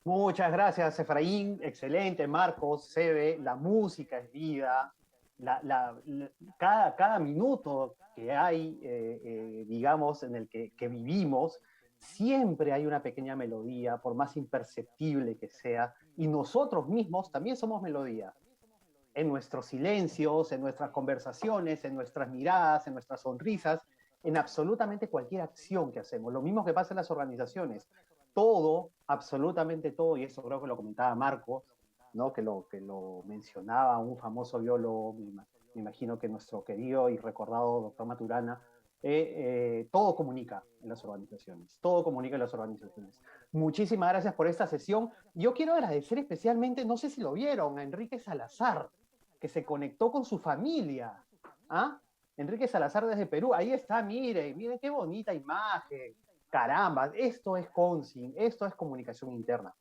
Muchas gracias, Efraín. Excelente, Marcos, Sebe. La música es vida. Cada minuto que hay, digamos, en el que vivimos, siempre hay una pequeña melodía, por más imperceptible que sea. Y nosotros mismos también somos melodía. En nuestros silencios, en nuestras conversaciones, en nuestras miradas, en nuestras sonrisas, en absolutamente cualquier acción que hacemos. Lo mismo que pasa en las organizaciones. Todo, absolutamente todo, y eso creo que lo comentaba Marcos, ¿no? que lo mencionaba un famoso biólogo, me imagino que nuestro querido y recordado doctor Maturana, todo comunica en las organizaciones, todo comunica en las organizaciones. Muchísimas gracias por esta sesión. Yo quiero agradecer especialmente, no sé si lo vieron, a Enrique Salazar, que se conectó con su familia. ¿Ah? Enrique Salazar desde Perú. Ahí está, mire, mire qué bonita imagen. Caramba, esto es consing, esto es comunicación interna.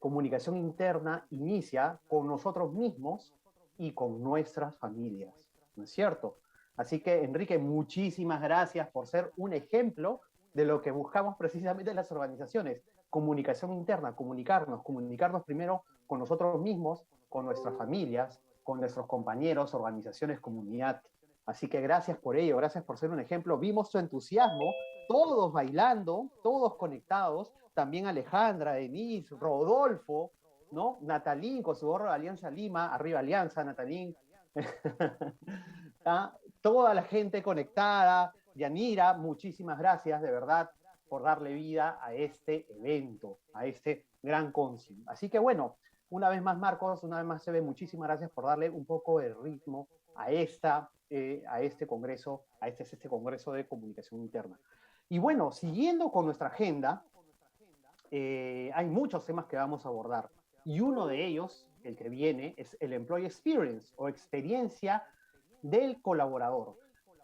Comunicación interna inicia con nosotros mismos y con nuestras familias, ¿no es cierto? Así que, Enrique, muchísimas gracias por ser un ejemplo de lo que buscamos precisamente en las organizaciones. Comunicación interna, comunicarnos primero con nosotros mismos, con nuestras familias, con nuestros compañeros, organizaciones, comunidad. Así que gracias por ello, gracias por ser un ejemplo. Vimos tu entusiasmo, todos bailando, todos conectados, también Alejandra, Denise, Rodolfo, ¿no? Natalín con su gorro de Alianza Lima, arriba Alianza, Natalín. ¿Ah? Toda la gente conectada. Yanira, muchísimas gracias de verdad por darle vida a este evento, a este gran concilio. Así que bueno, una vez más Marcos, una vez más Sebe, muchísimas gracias por darle un poco de ritmo a este congreso, este congreso de comunicación interna. Y bueno, siguiendo con nuestra agenda, hay muchos temas que vamos a abordar. Y uno de ellos, el que viene, es el Employee Experience o experiencia del colaborador.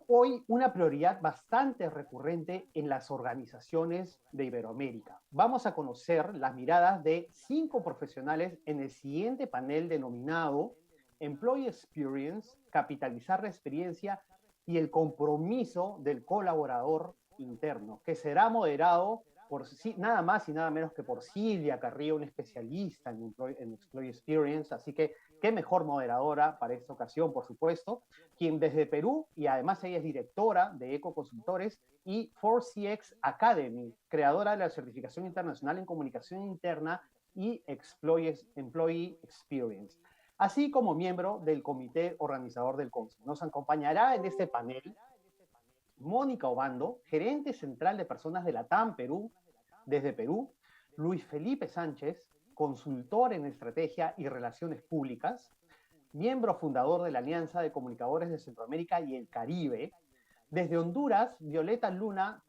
Hoy una prioridad bastante recurrente en las organizaciones de Iberoamérica. Vamos a conocer las miradas de 5 profesionales en el siguiente panel denominado Employee Experience, capitalizar la experiencia y el compromiso del colaborador interno, que será moderado por nada más y nada menos que por Silvia Carrillo, una especialista en Employee Experience, así que qué mejor moderadora para esta ocasión, por supuesto, quien desde Perú, y además ella es directora de Eco Consultores y 4CX Academy, creadora de la certificación internacional en comunicación interna y Employee Experience, así como miembro del comité organizador del Consejo. Nos acompañará en este panel Mónica Obando, gerente central de personas de la TAM Perú, desde Perú, Luis Felipe Sánchez, consultor en estrategia y relaciones públicas, miembro fundador de la Alianza de Comunicadores de Centroamérica y el Caribe, desde Honduras, Violeta Luna,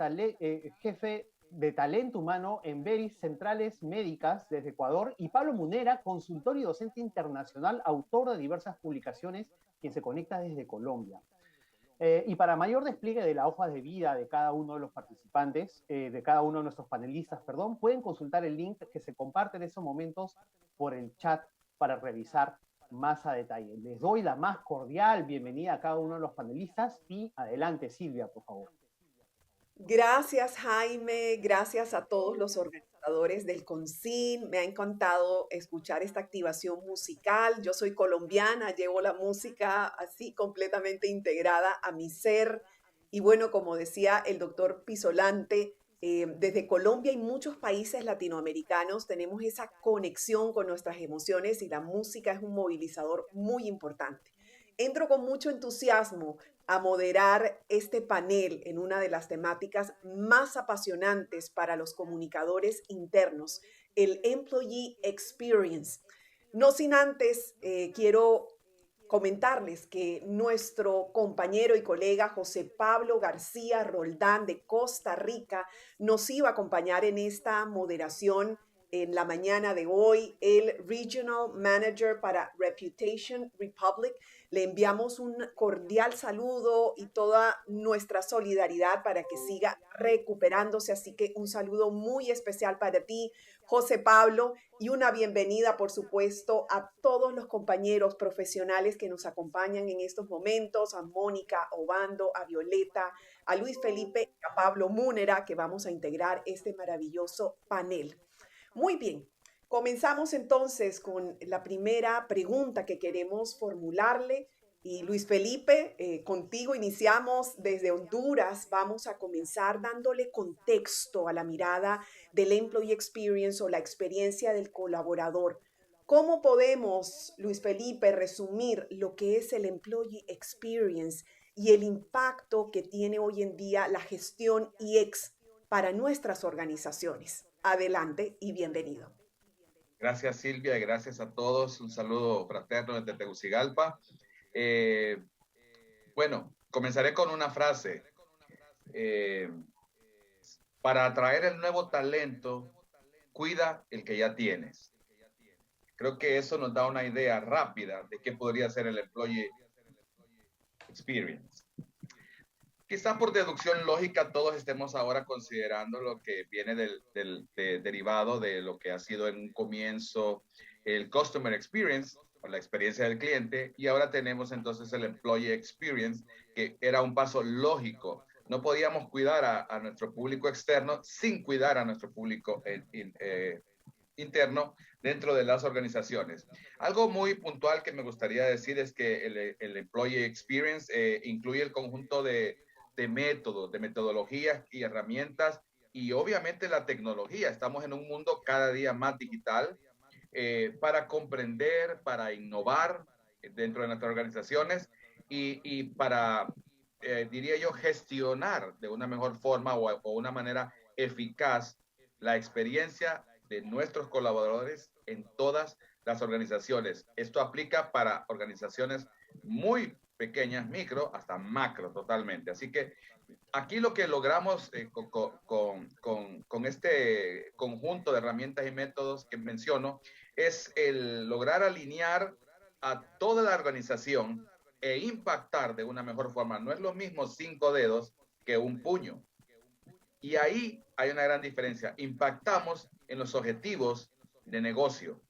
jefe de talento humano en Veris Centrales Médicas desde Ecuador, y Pablo Munera, consultor y docente internacional, autor de diversas publicaciones, quien se conecta desde Colombia. Y para mayor despliegue de la hoja de vida de cada uno de los participantes, de cada uno de nuestros panelistas, perdón, pueden consultar el link que se comparte en estos momentos por el chat para revisar más a detalle. Les doy la más cordial bienvenida a cada uno de los panelistas y adelante, Silvia, por favor. Gracias, Jaime. Gracias a todos los organizadores del CONCIN. Me ha encantado escuchar esta activación musical. Yo soy colombiana, llevo la música así completamente integrada a mi ser. Y bueno, como decía el doctor Pisolante, desde Colombia y muchos países latinoamericanos tenemos esa conexión con nuestras emociones y la música es un movilizador muy importante. Entro con mucho entusiasmo a moderar este panel en una de las temáticas más apasionantes para los comunicadores internos, el Employee Experience. No sin antes, quiero comentarles que nuestro compañero y colega José Pablo García Roldán de Costa Rica nos iba a acompañar en esta moderación en la mañana de hoy, el Regional Manager para Reputation Republic. Le enviamos un cordial saludo y toda nuestra solidaridad para que siga recuperándose. Así que un saludo muy especial para ti, José Pablo, y una bienvenida, por supuesto, a todos los compañeros profesionales que nos acompañan en estos momentos, a Mónica Obando, a Violeta, a Luis Felipe y a Pablo Múnera, que vamos a integrar este maravilloso panel. Muy bien, Comenzamos entonces con la primera pregunta que queremos formularle. Y Luis Felipe, contigo iniciamos desde Honduras. Vamos a comenzar dándole contexto a la mirada del Employee Experience o la experiencia del colaborador. ¿Cómo podemos, Luis Felipe, resumir lo que es el Employee Experience y el impacto que tiene hoy en día la gestión IX para nuestras organizaciones? Adelante y bienvenido. Gracias Silvia y gracias a todos. Un saludo fraterno desde Tegucigalpa. Eh, bueno, comenzaré con una frase. Eh, para atraer el nuevo talento, cuida el que ya tienes. Creo que eso nos da una idea rápida de qué podría ser el Employee Experience. Quizá por deducción lógica todos estemos ahora considerando lo que viene derivado de lo que ha sido en un comienzo el Customer Experience, o la experiencia del cliente, y ahora tenemos entonces el Employee Experience, que era un paso lógico. No podíamos cuidar a nuestro público externo sin cuidar a nuestro público interno dentro de las organizaciones. Algo muy puntual que me gustaría decir es que el Employee Experience incluye el conjunto de métodos, de metodologías y herramientas y obviamente la tecnología. Estamos en un mundo cada día más digital para comprender, para innovar dentro de nuestras organizaciones y para, diría yo, gestionar de una mejor forma o una manera eficaz la experiencia de nuestros colaboradores en todas las organizaciones. Esto aplica para organizaciones muy pequeñas, micro, hasta macro totalmente. Así que aquí lo que logramos con este conjunto de herramientas y métodos que menciono es el lograr alinear a toda la organización e impactar de una mejor forma. No es lo mismo 5 dedos que un puño. Y ahí hay una gran diferencia. Impactamos en los objetivos de negocio.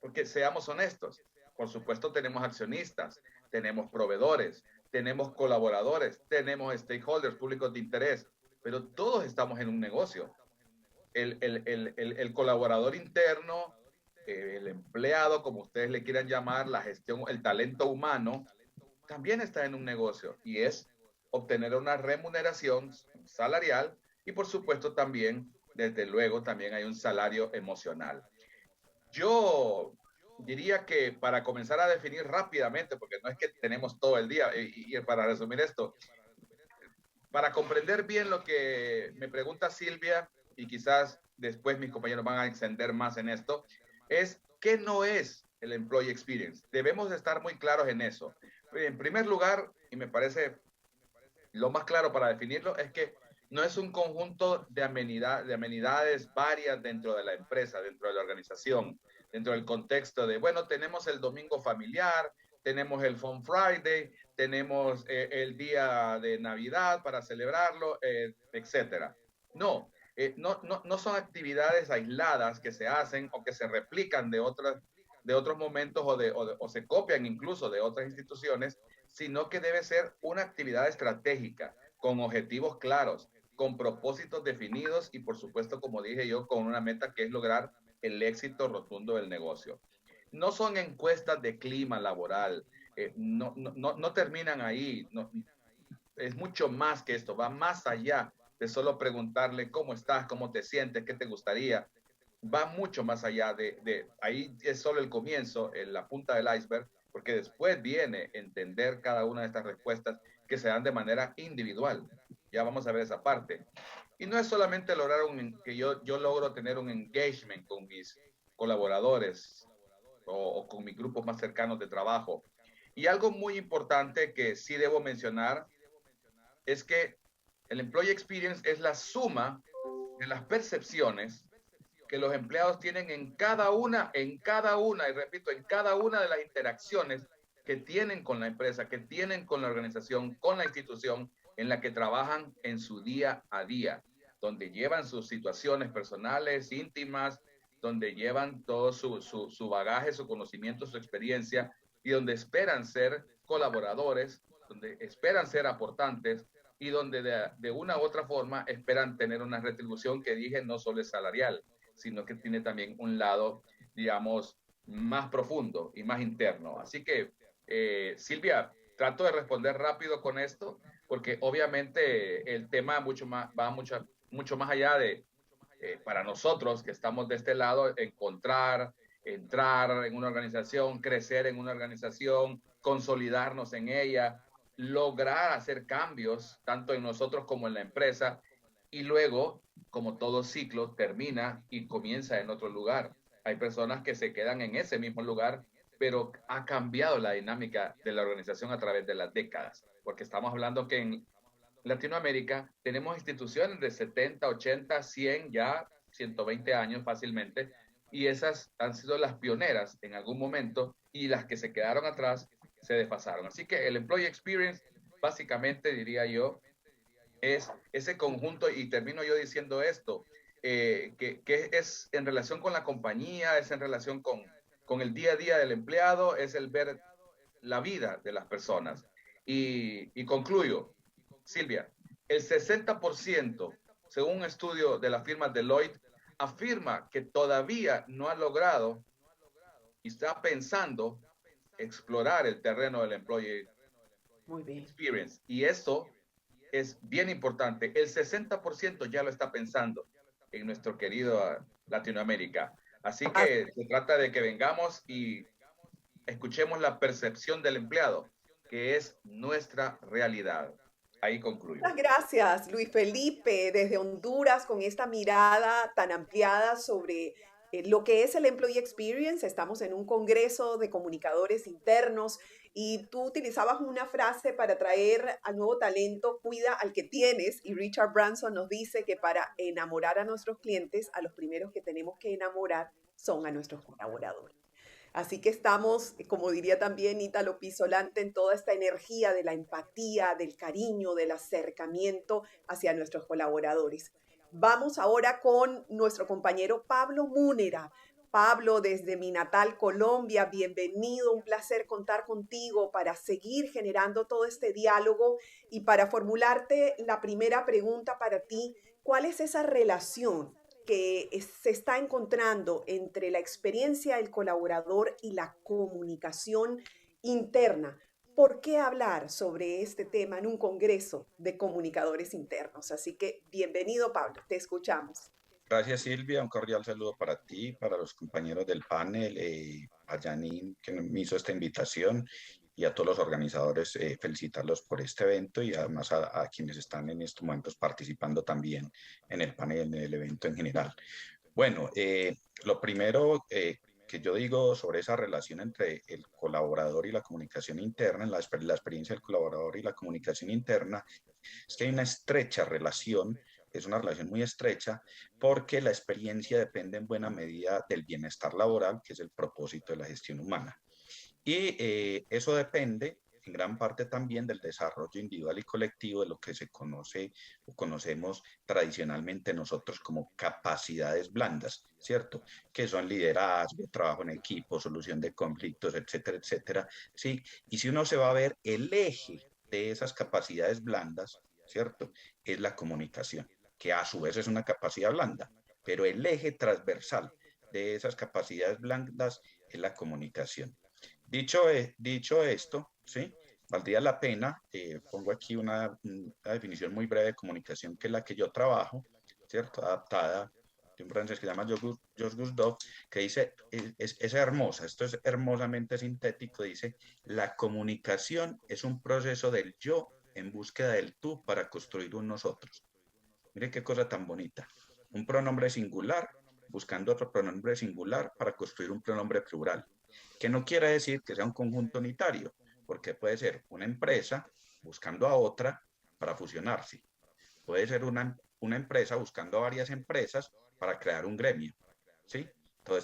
Porque seamos honestos, por supuesto tenemos accionistas, tenemos proveedores, tenemos colaboradores, tenemos stakeholders, públicos de interés, pero todos estamos en un negocio. El colaborador interno, el empleado, como ustedes le quieran llamar, la gestión, el talento humano, también está en un negocio y es obtener una remuneración salarial y por supuesto también, desde luego, también hay un salario emocional. Yo diría que para comenzar a definir rápidamente, porque no es que tenemos todo el día, y para resumir esto, para comprender bien lo que me pregunta Silvia, y quizás después mis compañeros van a extender más en esto, es ¿qué no es el Employee Experience? Debemos estar muy claros en eso. En primer lugar, y me parece lo más claro para definirlo, es que no es un conjunto de amenidades varias dentro de la empresa, dentro de la organización, dentro del contexto de, bueno, tenemos el domingo familiar, tenemos el Fun Friday, tenemos el día de Navidad para celebrarlo, etcétera. No, no son actividades aisladas que se hacen o que se replican de otros momentos o se copian incluso de otras instituciones, sino que debe ser una actividad estratégica, con objetivos claros, con propósitos definidos y por supuesto, como dije yo, con una meta que es lograr el éxito rotundo del negocio. No son encuestas de clima laboral, no terminan ahí, es mucho más que esto, va más allá de solo preguntarle cómo estás, cómo te sientes, qué te gustaría, va mucho más allá ahí es solo el comienzo, la punta del iceberg, porque después viene entender cada una de estas respuestas que se dan de manera individual. Ya vamos a ver esa parte. Y no es solamente lograr que yo logro tener un engagement con mis colaboradores o con mis grupos más cercanos de trabajo. Y algo muy importante que sí debo mencionar es que el Employee Experience es la suma de las percepciones que los empleados tienen en cada una, y repito, en cada una de las interacciones que tienen con la empresa, que tienen con la organización, con la institución en la que trabajan en su día a día, donde llevan sus situaciones personales, íntimas, donde llevan todo su bagaje, su conocimiento, su experiencia, y donde esperan ser colaboradores, donde esperan ser aportantes, y donde de una u otra forma esperan tener una retribución que dije no solo es salarial, sino que tiene también un lado, digamos, más profundo y más interno. Así que, Silvia, trato de responder rápido con esto, porque obviamente el tema va mucho más allá de, para nosotros que estamos de este lado, entrar en una organización, crecer en una organización, consolidarnos en ella, lograr hacer cambios tanto en nosotros como en la empresa y luego, como todo ciclo, termina y comienza en otro lugar. Hay personas que se quedan en ese mismo lugar, pero ha cambiado la dinámica de la organización a través de las décadas, porque estamos hablando que en Latinoamérica tenemos instituciones de 70, 80, 100, ya 120 años fácilmente, y esas han sido las pioneras en algún momento y las que se quedaron atrás se desfasaron. Así que el Employee Experience, básicamente diría yo, es ese conjunto, y termino yo diciendo esto, que es en relación con la compañía, es en relación con el día a día del empleado, es el ver la vida de las personas. Y concluyo, Silvia, el 60%, según un estudio de la firma Deloitte, afirma que todavía no ha logrado y está pensando explorar el terreno del employee Muy bien. experience. Y eso es bien importante. El 60% ya lo está pensando en nuestro querido Latinoamérica. Así que se trata de que vengamos y escuchemos la percepción del empleado, que es nuestra realidad. Ahí concluyo. Muchas gracias, Luis Felipe, desde Honduras, con esta mirada tan ampliada sobre lo que es el Employee Experience. Estamos en un congreso de comunicadores internos y tú utilizabas una frase para traer al nuevo talento, cuida al que tienes. Y Richard Branson nos dice que para enamorar a nuestros clientes, a los primeros que tenemos que enamorar son a nuestros colaboradores. Así que estamos, como diría también Ítalo Pisolante, en toda esta energía de la empatía, del cariño, del acercamiento hacia nuestros colaboradores. Vamos ahora con nuestro compañero Pablo Múnera. Pablo, desde mi natal Colombia, bienvenido, un placer contar contigo para seguir generando todo este diálogo y para formularte la primera pregunta para ti, ¿cuál es esa relación que se está encontrando entre la experiencia del colaborador y la comunicación interna? ¿Por qué hablar sobre este tema en un congreso de comunicadores internos? Así que bienvenido, Pablo, te escuchamos. Gracias, Silvia. Un cordial saludo para ti, para los compañeros del panel, a Janine, que me hizo esta invitación, y a todos los organizadores, felicitarlos por este evento y además a quienes están en estos momentos participando también en el panel, en el evento en general. Bueno, lo primero que yo digo sobre esa relación entre el colaborador y la comunicación interna, la experiencia del colaborador y la comunicación interna, es que hay una estrecha relación, es una relación muy estrecha, porque la experiencia depende en buena medida del bienestar laboral, que es el propósito de la gestión humana. Y eso depende en gran parte también del desarrollo individual y colectivo de lo que se conoce o conocemos tradicionalmente nosotros como capacidades blandas, ¿cierto? Que son liderazgo, trabajo en equipo, solución de conflictos, etcétera, etcétera, ¿sí? Y si uno se va a ver, el eje de esas capacidades blandas, ¿cierto? Es la comunicación, que a su vez es una capacidad blanda, pero el eje transversal de esas capacidades blandas es la comunicación. Dicho esto, ¿sí? Valdría la pena, pongo aquí una definición muy breve de comunicación, que es la que yo trabajo, ¿cierto? Adaptada de un francés que se llama Georges Gusdov, que dice, es hermosa, esto es hermosamente sintético, dice, la comunicación es un proceso del yo en búsqueda del tú para construir un nosotros. Mire qué cosa tan bonita. Un pronombre singular buscando otro pronombre singular para construir un pronombre plural, que no quiere decir que sea un conjunto unitario, porque puede ser una empresa buscando a otra para fusionarse. Puede ser una empresa buscando a varias empresas para crear un gremio, ¿sí? Todo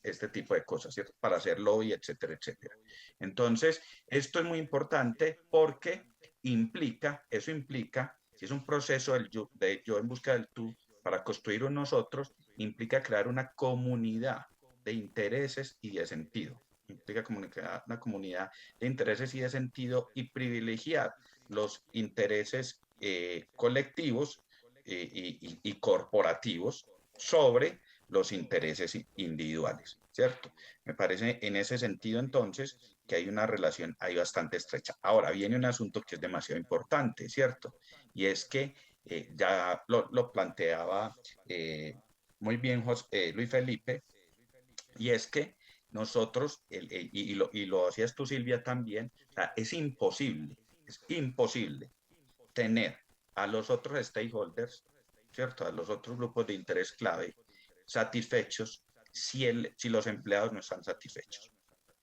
este tipo de cosas, ¿cierto? Para hacer lobby, etcétera, etcétera. Entonces, esto es muy importante porque eso implica, si es un proceso de yo en busca del tú para construir un nosotros, implica crear una comunidad de intereses y de sentido. Implica una comunidad de intereses y de sentido y privilegiar los intereses colectivos y corporativos sobre los intereses individuales, ¿cierto? Me parece en ese sentido entonces que hay una relación ahí bastante estrecha. Ahora viene un asunto que es demasiado importante, ¿cierto? Y es que ya lo planteaba muy bien Luis Felipe, y es que nosotros, y lo hacías tú Silvia también, o sea, es imposible tener a los otros stakeholders, ¿cierto? A los otros grupos de interés clave satisfechos si los empleados no están satisfechos.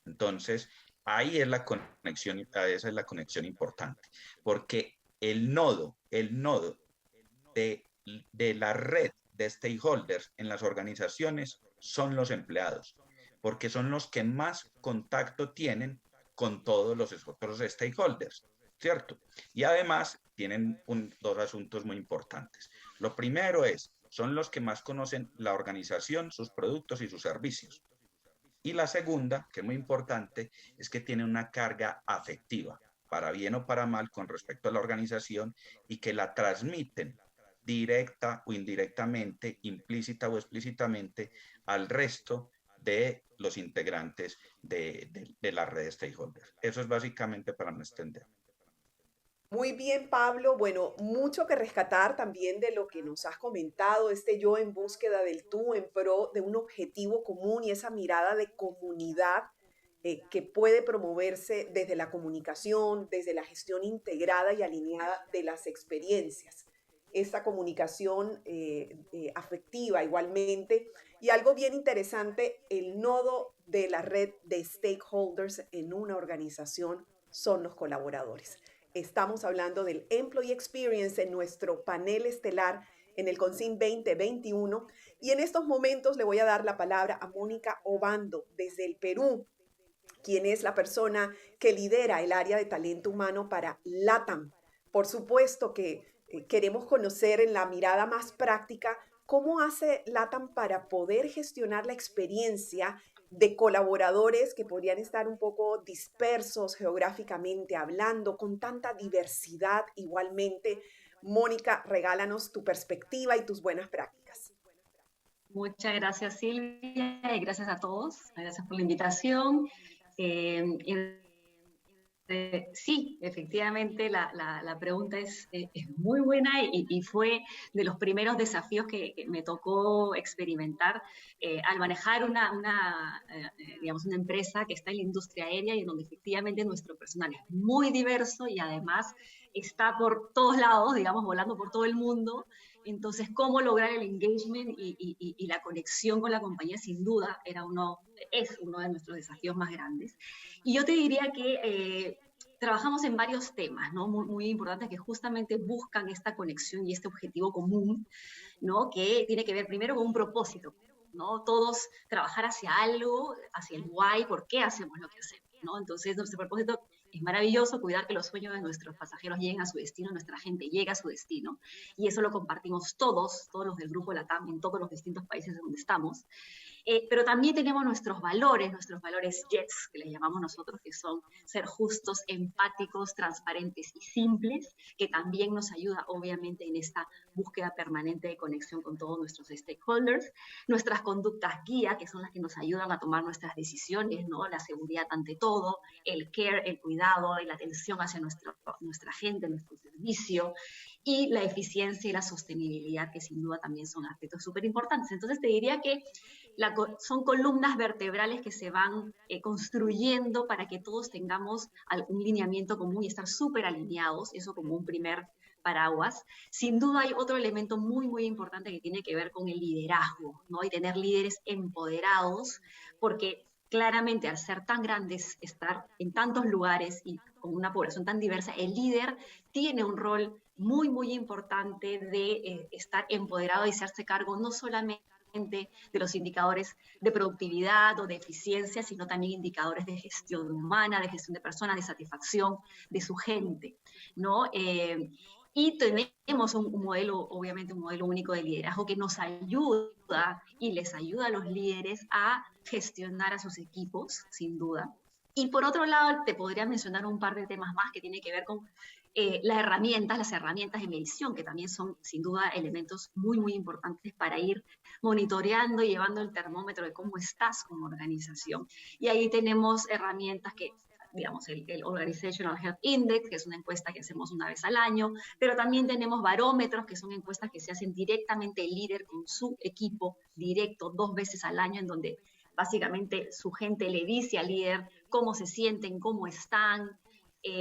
Entonces, ahí es la conexión, esa es la conexión importante, porque el nodo de la red de stakeholders en las organizaciones son los empleados, porque son los que más contacto tienen con todos los otros stakeholders, ¿cierto? Y además tienen dos asuntos muy importantes. Lo primero son los que más conocen la organización, sus productos y sus servicios. Y la segunda, que es muy importante, es que tienen una carga afectiva, para bien o para mal, con respecto a la organización y que la transmiten directa o indirectamente, implícita o explícitamente, al resto de los integrantes de la red de stakeholders. Eso es básicamente para no extender. Muy bien, Pablo. Bueno, mucho que rescatar también de lo que nos has comentado, este yo en búsqueda del tú en pro de un objetivo común y esa mirada de comunidad que puede promoverse desde la comunicación, desde la gestión integrada y alineada de las experiencias. Esta comunicación afectiva igualmente. Y algo bien interesante, el nodo de la red de stakeholders en una organización son los colaboradores. Estamos hablando del Employee Experience en nuestro panel estelar en el CONSIN 2021 y en estos momentos le voy a dar la palabra a Mónica Obando desde el Perú, quien es la persona que lidera el área de talento humano para LATAM. Por supuesto que queremos conocer en la mirada más práctica cómo hace LATAM para poder gestionar la experiencia de colaboradores que podrían estar un poco dispersos geográficamente hablando, con tanta diversidad igualmente. Mónica, regálanos tu perspectiva y tus buenas prácticas. Muchas gracias, Silvia, y gracias a todos. Gracias por la invitación. Sí, efectivamente, la pregunta es muy buena y fue de los primeros desafíos que me tocó experimentar al manejar digamos, una empresa que está en la industria aérea y en donde efectivamente nuestro personal es muy diverso y además está por todos lados, digamos, volando por todo el mundo. Entonces, cómo lograr el engagement y la conexión con la compañía, sin duda, es uno de nuestros desafíos más grandes. Y yo te diría que trabajamos en varios temas, ¿no? Muy importantes que justamente buscan esta conexión y este objetivo común, ¿no? Que tiene que ver primero con un propósito, ¿no? Todos trabajar hacia algo, hacia el why, por qué hacemos lo que hacemos, ¿no? Entonces, nuestro propósito es maravilloso, cuidar que los sueños de nuestros pasajeros lleguen a su destino, nuestra gente llega a su destino, y eso lo compartimos todos los del grupo LATAM, en todos los distintos países donde estamos. Pero también tenemos nuestros valores JETS, que les llamamos nosotros, que son ser justos, empáticos, transparentes y simples, que también nos ayuda, obviamente, en esta búsqueda permanente de conexión con todos nuestros stakeholders. Nuestras conductas guía, que son las que nos ayudan a tomar nuestras decisiones, ¿no? La seguridad ante todo, el care, el cuidado y la atención hacia nuestra gente, nuestro servicio, y la eficiencia y la sostenibilidad, que sin duda también son aspectos súper importantes. Entonces te diría que son columnas vertebrales que se van construyendo para que todos tengamos un lineamiento común y estar súper alineados, eso como un primer paraguas. Sin duda hay otro elemento muy, muy importante que tiene que ver con el liderazgo, ¿no? Y tener líderes empoderados, porque claramente al ser tan grandes, estar en tantos lugares y con una población tan diversa, el líder tiene un rol muy, muy importante de estar empoderado y hacerse cargo no solamente de los indicadores de productividad o de eficiencia, sino también indicadores de gestión humana, de gestión de personas, de satisfacción de su gente, ¿no? Y tenemos un modelo, obviamente un modelo único de liderazgo que nos ayuda y les ayuda a los líderes a gestionar a sus equipos, sin duda. Y por otro lado, te podría mencionar un par de temas más que tienen que ver con las herramientas de medición, que también son sin duda elementos muy, muy importantes para ir monitoreando y llevando el termómetro de cómo estás como organización. Y ahí tenemos herramientas que, digamos, el Organizational Health Index, que es una encuesta que hacemos una vez al año, pero también tenemos barómetros, que son encuestas que se hacen directamente el líder con su equipo, directo, 2 veces al año, en donde básicamente su gente le dice al líder cómo se sienten, cómo están,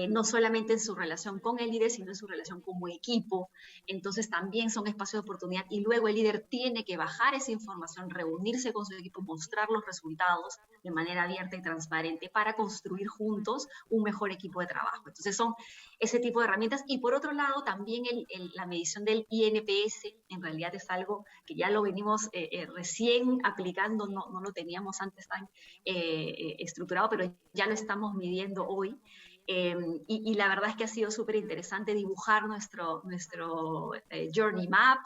no solamente en su relación con el líder, sino en su relación como equipo. Entonces también son espacios de oportunidad y luego el líder tiene que bajar esa información, reunirse con su equipo, mostrar los resultados de manera abierta y transparente para construir juntos un mejor equipo de trabajo. Entonces son ese tipo de herramientas. Y por otro lado, también la medición del INPS en realidad es algo que ya lo venimos recién aplicando, no lo teníamos antes tan estructurado, pero ya lo estamos midiendo hoy. Y la verdad es que ha sido súper interesante dibujar nuestro journey map,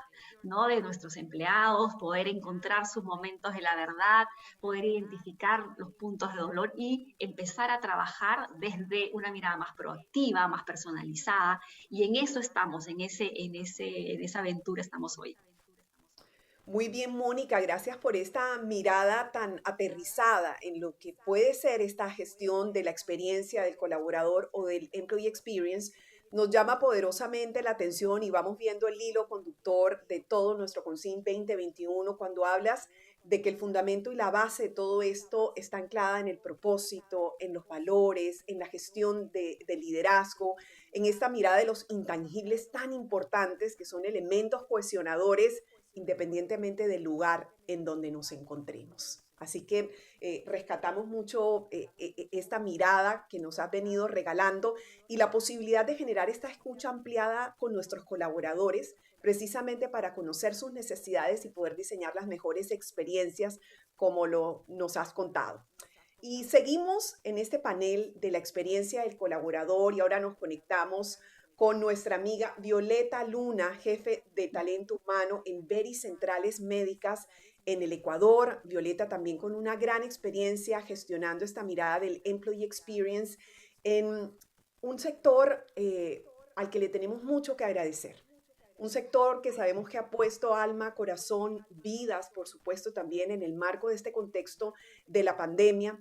¿no? De nuestros empleados, poder encontrar sus momentos de la verdad, poder identificar los puntos de dolor y empezar a trabajar desde una mirada más proactiva, más personalizada. Y en eso estamos, en esa aventura estamos hoy. Muy bien, Mónica, gracias por esta mirada tan aterrizada en lo que puede ser esta gestión de la experiencia del colaborador o del employee experience. Nos llama poderosamente la atención y vamos viendo el hilo conductor de todo nuestro CONCIN 2021 cuando hablas de que el fundamento y la base de todo esto está anclada en el propósito, en los valores, en la gestión de liderazgo, en esta mirada de los intangibles tan importantes que son elementos cohesionadores independientemente del lugar en donde nos encontremos. Así que rescatamos mucho esta mirada que nos has venido regalando y la posibilidad de generar esta escucha ampliada con nuestros colaboradores, precisamente para conocer sus necesidades y poder diseñar las mejores experiencias como nos has contado. Y seguimos en este panel de la experiencia del colaborador y ahora nos conectamos con nuestra amiga Violeta Luna, jefe de talento humano en Veris Centrales Médicas en el Ecuador. Violeta también con una gran experiencia gestionando esta mirada del Employee Experience en un sector al que le tenemos mucho que agradecer. Un sector que sabemos que ha puesto alma, corazón, vidas, por supuesto, también en el marco de este contexto de la pandemia,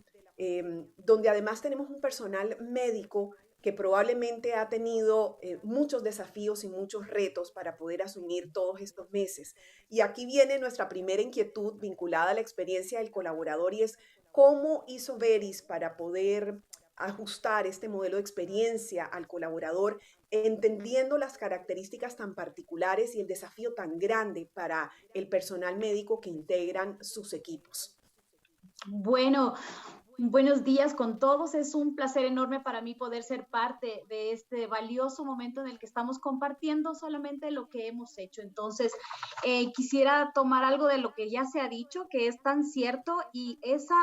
donde además tenemos un personal médico que probablemente ha tenido muchos desafíos y muchos retos para poder asumir todos estos meses. Y aquí viene nuestra primera inquietud vinculada a la experiencia del colaborador y es cómo hizo Veris para poder ajustar este modelo de experiencia al colaborador, entendiendo las características tan particulares y el desafío tan grande para el personal médico que integran sus equipos. Bueno, buenos días con todos. Es un placer enorme para mí poder ser parte de este valioso momento en el que estamos compartiendo solamente lo que hemos hecho. Entonces, quisiera tomar algo de lo que ya se ha dicho, que es tan cierto, y esa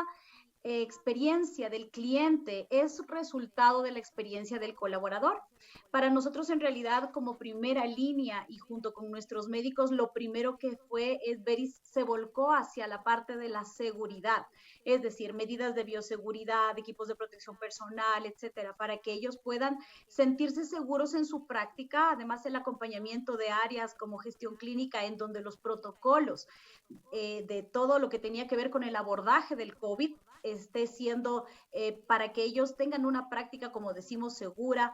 experiencia del cliente es resultado de la experiencia del colaborador. Para nosotros, en realidad, como primera línea y junto con nuestros médicos, lo primero que fue es Veris se volcó hacia la parte de la seguridad, es decir, medidas de bioseguridad, equipos de protección personal, etcétera, para que ellos puedan sentirse seguros en su práctica. Además, el acompañamiento de áreas como gestión clínica, en donde los protocolos de todo lo que tenía que ver con el abordaje del COVID esté siendo para que ellos tengan una práctica, como decimos, segura.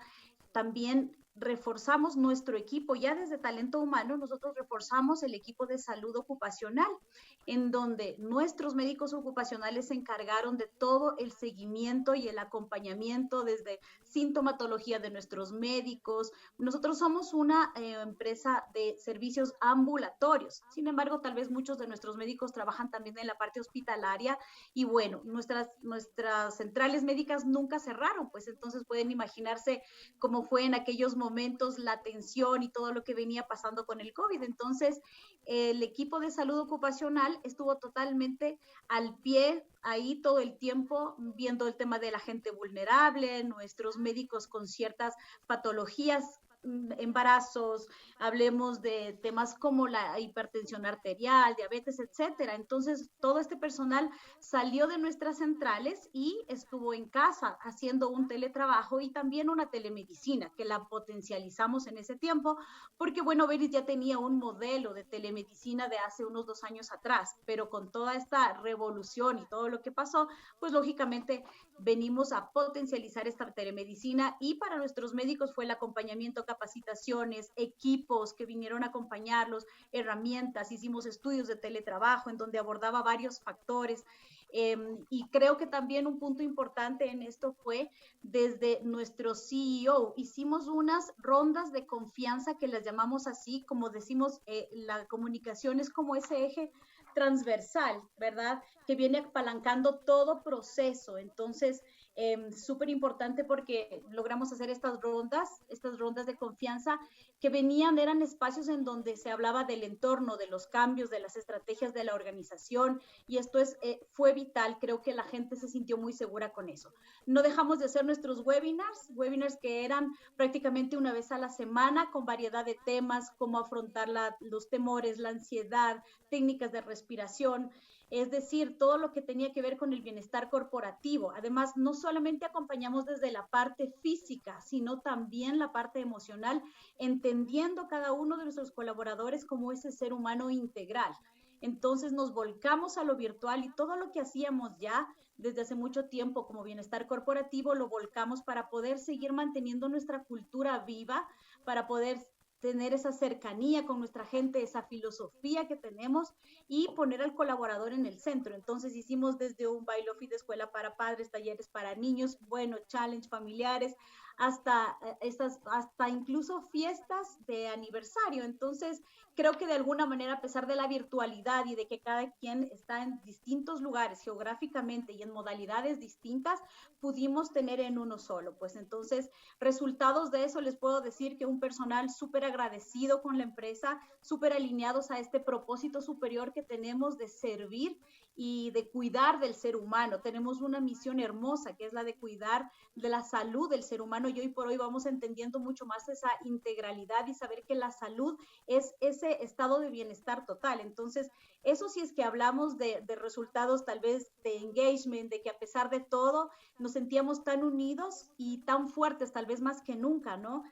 También reforzamos nuestro equipo, ya desde talento humano, nosotros reforzamos el equipo de salud ocupacional, en donde nuestros médicos ocupacionales se encargaron de todo el seguimiento y el acompañamiento desde sintomatología de nuestros médicos. Nosotros somos una empresa de servicios ambulatorios, sin embargo, tal vez muchos de nuestros médicos trabajan también en la parte hospitalaria y bueno, nuestras centrales médicas nunca cerraron, pues entonces pueden imaginarse cómo fue en aquellos momentos la atención y todo lo que venía pasando con el COVID. Entonces, el equipo de salud ocupacional estuvo totalmente al pie ahí todo el tiempo, viendo el tema de la gente vulnerable, nuestros médicos con ciertas patologías embarazos, hablemos de temas como la hipertensión arterial, diabetes, etcétera. Entonces, todo este personal salió de nuestras centrales y estuvo en casa haciendo un teletrabajo y también una telemedicina que la potencializamos en ese tiempo, porque bueno, Veris ya tenía un modelo de telemedicina de hace unos 2 años atrás, pero con toda esta revolución y todo lo que pasó, pues lógicamente venimos a potencializar esta telemedicina y para nuestros médicos fue el acompañamiento, capacitaciones, equipos que vinieron a acompañarlos, herramientas, hicimos estudios de teletrabajo en donde abordaba varios factores. Y creo que también un punto importante en esto fue desde nuestro CEO, hicimos unas rondas de confianza que las llamamos así, como decimos, la comunicación es como ese eje transversal, ¿verdad? Que viene apalancando todo proceso. Entonces, súper importante porque logramos hacer estas rondas de confianza que eran espacios en donde se hablaba del entorno, de los cambios, de las estrategias de la organización y esto fue vital, creo que la gente se sintió muy segura con eso. No dejamos de hacer nuestros webinars que eran prácticamente una vez a la semana con variedad de temas, cómo afrontar los temores, la ansiedad, técnicas de respiración, es decir, todo lo que tenía que ver con el bienestar corporativo. Además, no solamente acompañamos desde la parte física, sino también la parte emocional, entendiendo cada uno de nuestros colaboradores como ese ser humano integral. Entonces nos volcamos a lo virtual y todo lo que hacíamos ya desde hace mucho tiempo como bienestar corporativo lo volcamos para poder seguir manteniendo nuestra cultura viva, para poder tener esa cercanía con nuestra gente, esa filosofía que tenemos y poner al colaborador en el centro. Entonces hicimos desde un baile off de escuela para padres, talleres para niños, bueno, challenge familiares, hasta incluso fiestas de aniversario. Entonces creo que de alguna manera, a pesar de la virtualidad y de que cada quien está en distintos lugares geográficamente y en modalidades distintas, pudimos tener en uno solo. Pues entonces, resultados de eso les puedo decir que un personal súper agradecido con la empresa, súper alineados a este propósito superior que tenemos de servir y de cuidar del ser humano. Tenemos una misión hermosa que es la de cuidar de la salud del ser humano y hoy por hoy vamos entendiendo mucho más esa integralidad y saber que la salud es ese estado de bienestar total. Entonces, eso sí es que hablamos de resultados tal vez de engagement, de que a pesar de todo nos sentíamos tan unidos y tan fuertes, tal vez más que nunca, ¿no?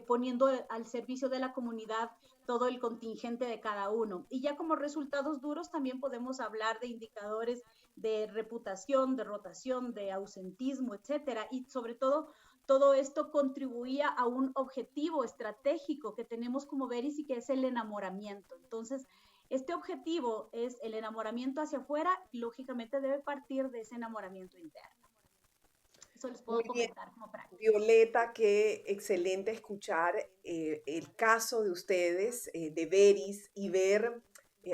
Poniendo al servicio de la comunidad todo el contingente de cada uno. Y ya como resultados duros también podemos hablar de indicadores de reputación, de rotación, de ausentismo, etcétera. Y sobre todo, todo esto contribuía a un objetivo estratégico que tenemos como Veris y que es el enamoramiento. Entonces, este objetivo es el enamoramiento hacia afuera y lógicamente debe partir de ese enamoramiento interno. Eso les puedo comentar como práctica. Violeta, qué excelente escuchar el caso de ustedes, de Veris, y ver,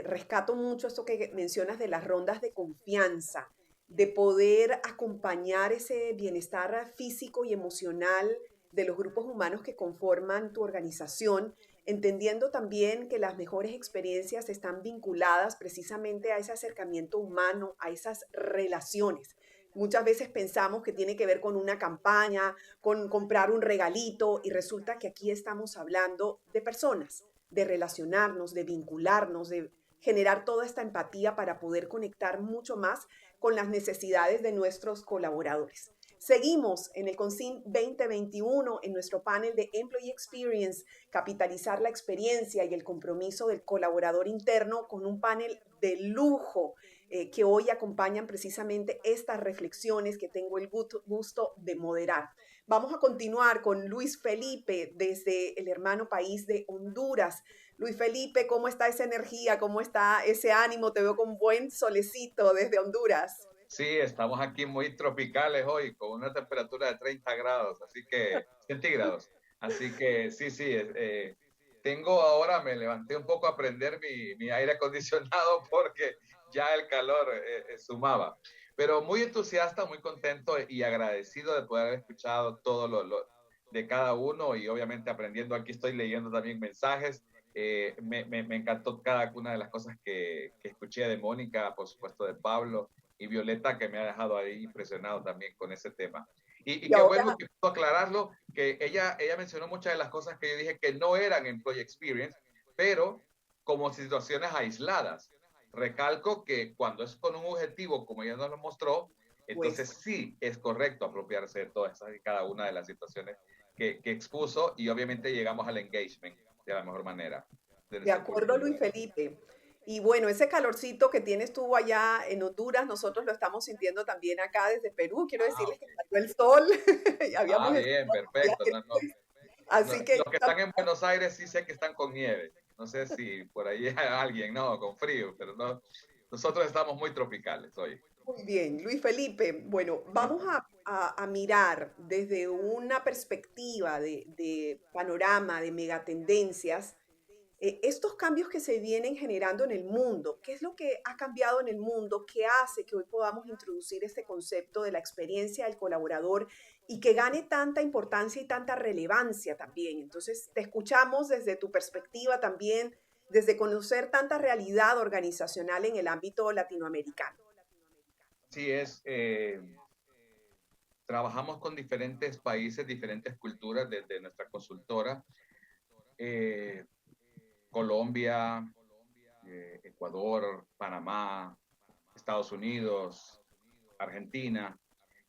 rescato mucho esto que mencionas de las rondas de confianza, de poder acompañar ese bienestar físico y emocional de los grupos humanos que conforman tu organización, entendiendo también que las mejores experiencias están vinculadas precisamente a ese acercamiento humano, a esas relaciones. Muchas veces pensamos que tiene que ver con una campaña, con comprar un regalito, y resulta que aquí estamos hablando de personas, de relacionarnos, de vincularnos, de generar toda esta empatía para poder conectar mucho más con las necesidades de nuestros colaboradores. Seguimos en el CONCIN 2021 en nuestro panel de Employee Experience, capitalizar la experiencia y el compromiso del colaborador interno, con un panel de lujo que hoy acompañan precisamente estas reflexiones que tengo el gusto de moderar. Vamos a continuar con Luis Felipe desde el hermano país de Honduras. Luis Felipe, ¿cómo está esa energía? ¿Cómo está ese ánimo? Te veo con buen solecito desde Honduras. Sí, estamos aquí muy tropicales hoy, con una temperatura de 30 grados, así que centígrados. Así que sí, tengo ahora, me levanté un poco a prender mi aire acondicionado porque ya el calor sumaba. Pero muy entusiasta, muy contento y agradecido de poder haber escuchado todo lo de cada uno y obviamente aprendiendo. Aquí estoy leyendo también mensajes. Me encantó cada una de las cosas que escuché de Mónica, por supuesto de Pablo y Violeta, que me ha dejado ahí impresionado también con ese tema. Y Y qué bueno ahora, que puedo aclararlo, que ella mencionó muchas de las cosas que yo dije que no eran employee experience, pero como situaciones aisladas. Recalco que cuando es con un objetivo, como ella nos lo mostró, entonces pues, sí es correcto apropiarse de todas esas y cada una de las situaciones que expuso y obviamente llegamos al engagement de la mejor manera de de nuestra acuerdo, cultura. Luis Felipe. Y bueno, ese calorcito que tienes tú allá en Honduras, nosotros lo estamos sintiendo también acá desde Perú. Quiero Ah, decirles que okay. salió el sol y habíamos Bien, estado perfecto. viaje. Así que Los que están en Buenos Aires sí sé que están con nieve. No sé si por ahí hay alguien, no, con frío, pero no. Nosotros estamos muy tropicales hoy. muy bien, Luis Felipe. Bueno, vamos a mirar desde una perspectiva de panorama, de megatendencias, estos cambios que se vienen generando en el mundo. ¿Qué es lo que ha cambiado en el mundo? ¿Qué hace que hoy podamos introducir este concepto de la experiencia del colaborador y que gane tanta importancia y tanta relevancia también? Entonces, te escuchamos desde tu perspectiva también, desde conocer tanta realidad organizacional en el ámbito latinoamericano. Sí, trabajamos con diferentes países, diferentes culturas desde nuestra consultora. Eh, Colombia, Ecuador, Panamá, Estados Unidos, Argentina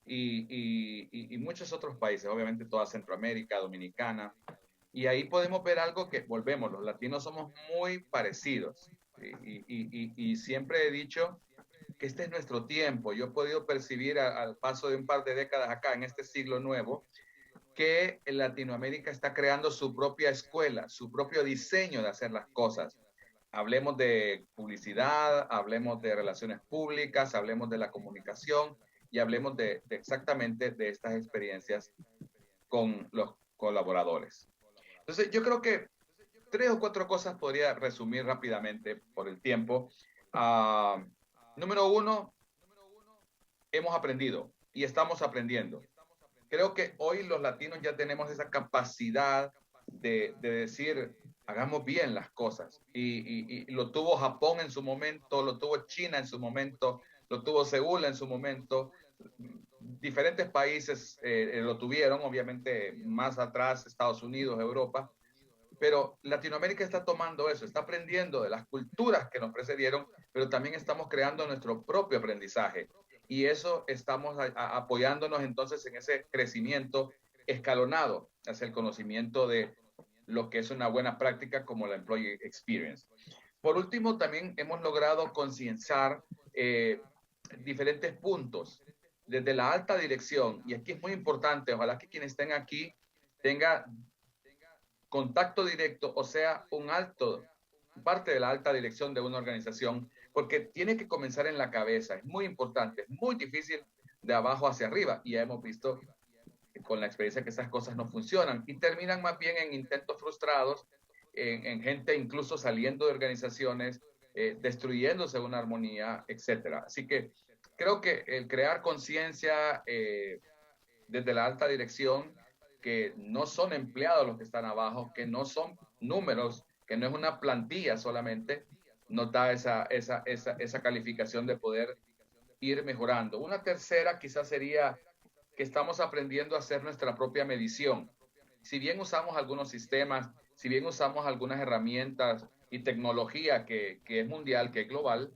y muchos otros países, obviamente toda Centroamérica, Dominicana. Y ahí podemos ver algo que volvemos, los latinos somos muy parecidos. Y siempre he dicho que este es nuestro tiempo. Yo he podido percibir al paso de un par de décadas acá, en este siglo nuevo, que Latinoamérica está creando su propia escuela, su propio diseño de hacer las cosas. Hablemos de publicidad, hablemos de relaciones públicas, hablemos de la comunicación y hablemos de exactamente de estas experiencias con los colaboradores. Entonces, yo creo que 3 o 4 cosas podría resumir rápidamente por el tiempo. Uh, Número 1, hemos aprendido y estamos aprendiendo. Creo que hoy los latinos ya tenemos esa capacidad de decir, hagamos bien las cosas. Y lo tuvo Japón en su momento, lo tuvo China en su momento, lo tuvo Seúl en su momento. Diferentes países lo tuvieron, obviamente más atrás, Estados Unidos, Europa. Pero Latinoamérica está tomando eso, está aprendiendo de las culturas que nos precedieron, pero también estamos creando nuestro propio aprendizaje. Y eso estamos apoyándonos entonces en ese crecimiento escalonado hacia el conocimiento de lo que es una buena práctica como la Employee Experience. Por último, también hemos logrado concienciar diferentes puntos desde la alta dirección, y aquí es muy importante, ojalá que quienes estén aquí tengan contacto directo, o sea, parte de la alta dirección de una organización, porque tiene que comenzar en la cabeza, es muy importante, es muy difícil de abajo hacia arriba, y ya hemos visto con la experiencia que esas cosas no funcionan, y terminan más bien en intentos frustrados, en gente incluso saliendo de organizaciones, destruyéndose una armonía, etcétera. Así que creo que el crear conciencia desde la alta dirección, que no son empleados los que están abajo, que no son números, que no es una plantilla solamente, nos da esa calificación de poder ir mejorando. Una tercera quizás sería que estamos aprendiendo a hacer nuestra propia medición. Si bien usamos algunos sistemas, si bien usamos algunas herramientas y tecnología que es mundial, que es global,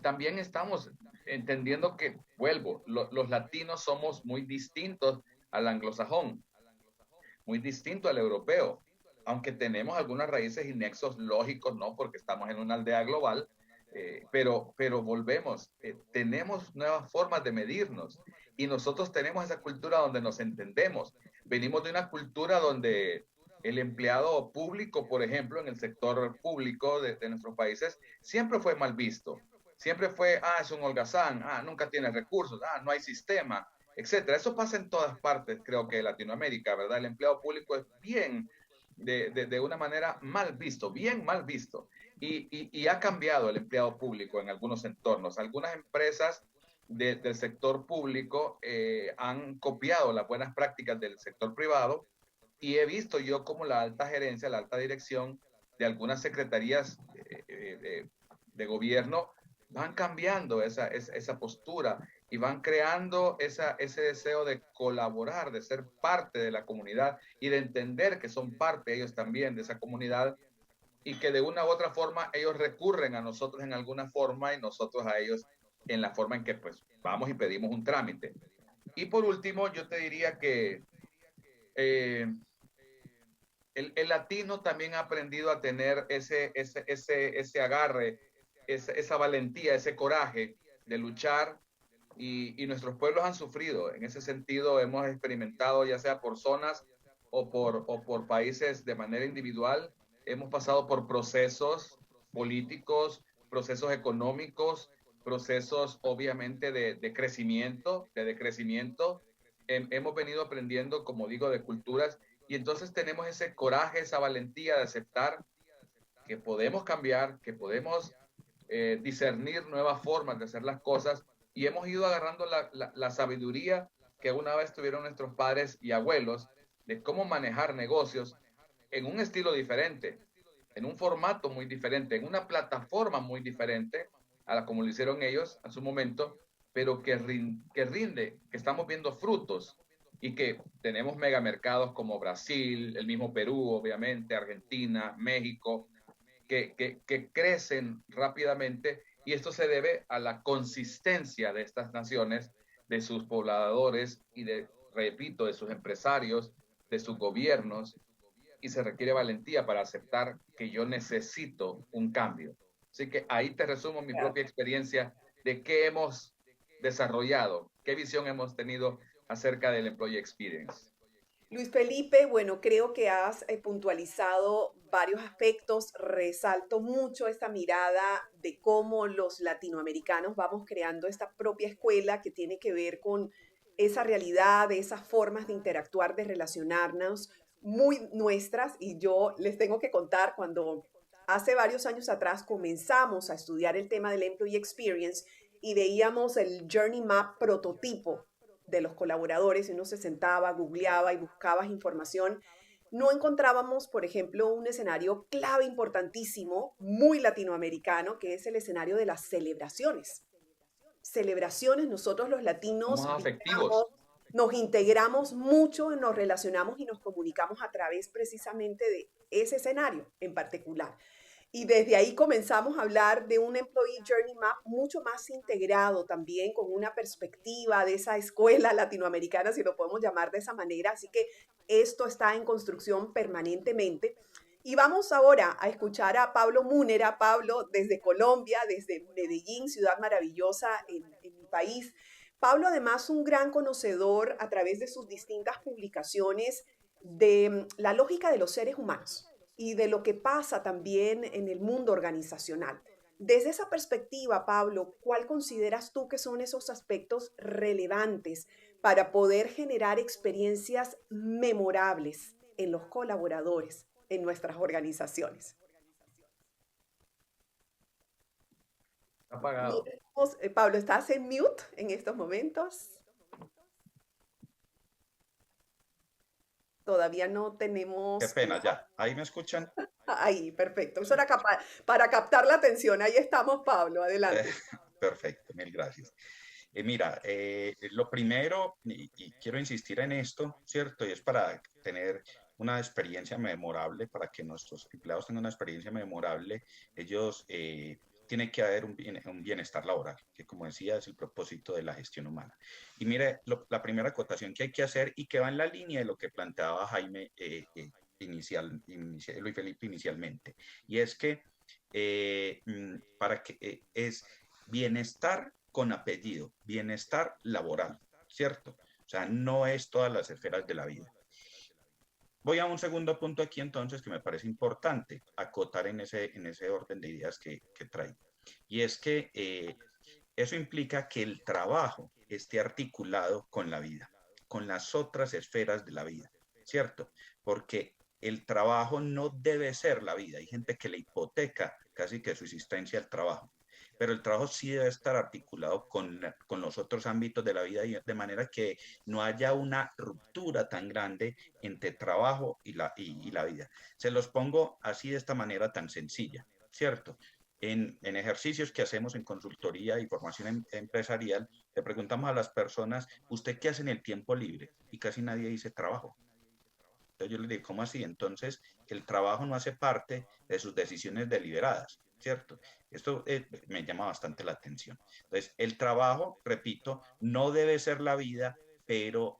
también estamos entendiendo que, vuelvo, los latinos somos muy distintos al anglosajón, muy distinto al europeo, aunque tenemos algunas raíces y nexos lógicos, ¿no? Porque estamos en una aldea global, pero volvemos, tenemos nuevas formas de medirnos y nosotros tenemos esa cultura donde nos entendemos. Venimos de una cultura donde el empleado público, por ejemplo, en el sector público de nuestros países, siempre fue mal visto. Siempre fue, es un holgazán, nunca tiene recursos, no hay sistema, etcétera. Eso pasa en todas partes, creo que en Latinoamérica, ¿verdad? El empleado público es bien, de una manera mal visto, bien mal visto. Y ha cambiado el empleado público en algunos entornos. Algunas empresas del sector público han copiado las buenas prácticas del sector privado y he visto yo como la alta gerencia, la alta dirección de algunas secretarías de gobierno van cambiando esa postura y van creando ese deseo de colaborar, de ser parte de la comunidad y de entender que son parte ellos también de esa comunidad y que de una u otra forma ellos recurren a nosotros en alguna forma y nosotros a ellos en la forma en que pues vamos y pedimos un trámite. Y por último, yo te diría que eh, el latino también ha aprendido a tener ese agarre, esa valentía, ese coraje de luchar y nuestros pueblos han sufrido. En ese sentido, hemos experimentado, ya sea por zonas o por países de manera individual, hemos pasado por procesos políticos, procesos económicos, procesos obviamente de crecimiento, de decrecimiento. Hemos venido aprendiendo, como digo, de culturas y entonces tenemos ese coraje, esa valentía de aceptar que podemos cambiar, que podemos discernir nuevas formas de hacer las cosas y hemos ido agarrando la sabiduría que una vez tuvieron nuestros padres y abuelos de cómo manejar negocios en un estilo diferente, en un formato muy diferente, en una plataforma muy diferente a la como lo hicieron ellos a su momento, pero que rinde, que estamos viendo frutos y que tenemos megamercados como Brasil, el mismo Perú, obviamente, Argentina, México, que crecen rápidamente y esto se debe a la consistencia de estas naciones, de sus pobladores y repito, de sus empresarios, de sus gobiernos y se requiere valentía para aceptar que yo necesito un cambio. Así que ahí te resumo mi propia experiencia de qué hemos desarrollado, qué visión hemos tenido acerca del Employee Experience. Luis Felipe, bueno, creo que has puntualizado varios aspectos. Resalto mucho esta mirada de cómo los latinoamericanos vamos creando esta propia escuela que tiene que ver con esa realidad, de esas formas de interactuar, de relacionarnos muy nuestras. Y yo les tengo que contar, cuando hace varios años atrás comenzamos a estudiar el tema del Employee Experience y veíamos el Journey Map prototipo de los colaboradores y uno se sentaba, googleaba y buscaba información, no encontrábamos, por ejemplo, un escenario clave importantísimo, muy latinoamericano, que es el escenario de las celebraciones. Celebraciones, nosotros los Somos latinos afectivos. nos integramos mucho, nos relacionamos y nos comunicamos a través precisamente de ese escenario en particular. Y desde ahí comenzamos a hablar de un Employee Journey Map mucho más integrado también, con una perspectiva de esa escuela latinoamericana, si lo podemos llamar de esa manera. Así que esto está en construcción permanentemente. Y vamos ahora a escuchar a Pablo Múnera. Pablo, desde Colombia, desde Medellín, ciudad maravillosa en mi país. Pablo, además, un gran conocedor a través de sus distintas publicaciones de la lógica de los seres humanos y de lo que pasa también en el mundo organizacional. Desde esa perspectiva, Pablo, ¿cuál consideras tú que son esos aspectos relevantes para poder generar experiencias memorables en los colaboradores, en nuestras organizaciones? Apagado. Pablo, ¿estás en mute en estos momentos? Todavía no Qué tenemos... pena, ya. ¿Ahí me escuchan? Ahí, perfecto. Eso era para captar la atención. Ahí estamos, Pablo. Adelante. Perfecto, mil gracias. Mira, lo primero, y quiero insistir en esto, ¿cierto? Y es para tener una experiencia memorable, para que nuestros empleados tengan una experiencia memorable, ellos tiene que haber un bienestar laboral, que como decía es el propósito de la gestión humana. Y mire, la primera acotación que hay que hacer y que va en la línea de lo que planteaba Jaime Luis Felipe inicialmente, y es que es bienestar con apellido, bienestar laboral, ¿cierto? O sea, no es todas las esferas de la vida. Voy a un segundo punto aquí entonces que me parece importante acotar en ese orden de ideas que traigo. Y es que eso implica que el trabajo esté articulado con la vida, con las otras esferas de la vida, ¿cierto? Porque el trabajo no debe ser la vida. Hay gente que le hipoteca casi que su existencia al trabajo, pero el trabajo sí debe estar articulado con los otros ámbitos de la vida y de manera que no haya una ruptura tan grande entre trabajo y la vida. Se los pongo así de esta manera tan sencilla, ¿cierto? en ejercicios que hacemos en consultoría y formación empresarial, le preguntamos a las personas, ¿usted qué hace en el tiempo libre? Y casi nadie dice trabajo. Entonces yo les digo, ¿cómo así? Entonces el trabajo no hace parte de sus decisiones deliberadas, ¿cierto? Esto me llama bastante la atención. Entonces el trabajo, repito, no debe ser la vida, pero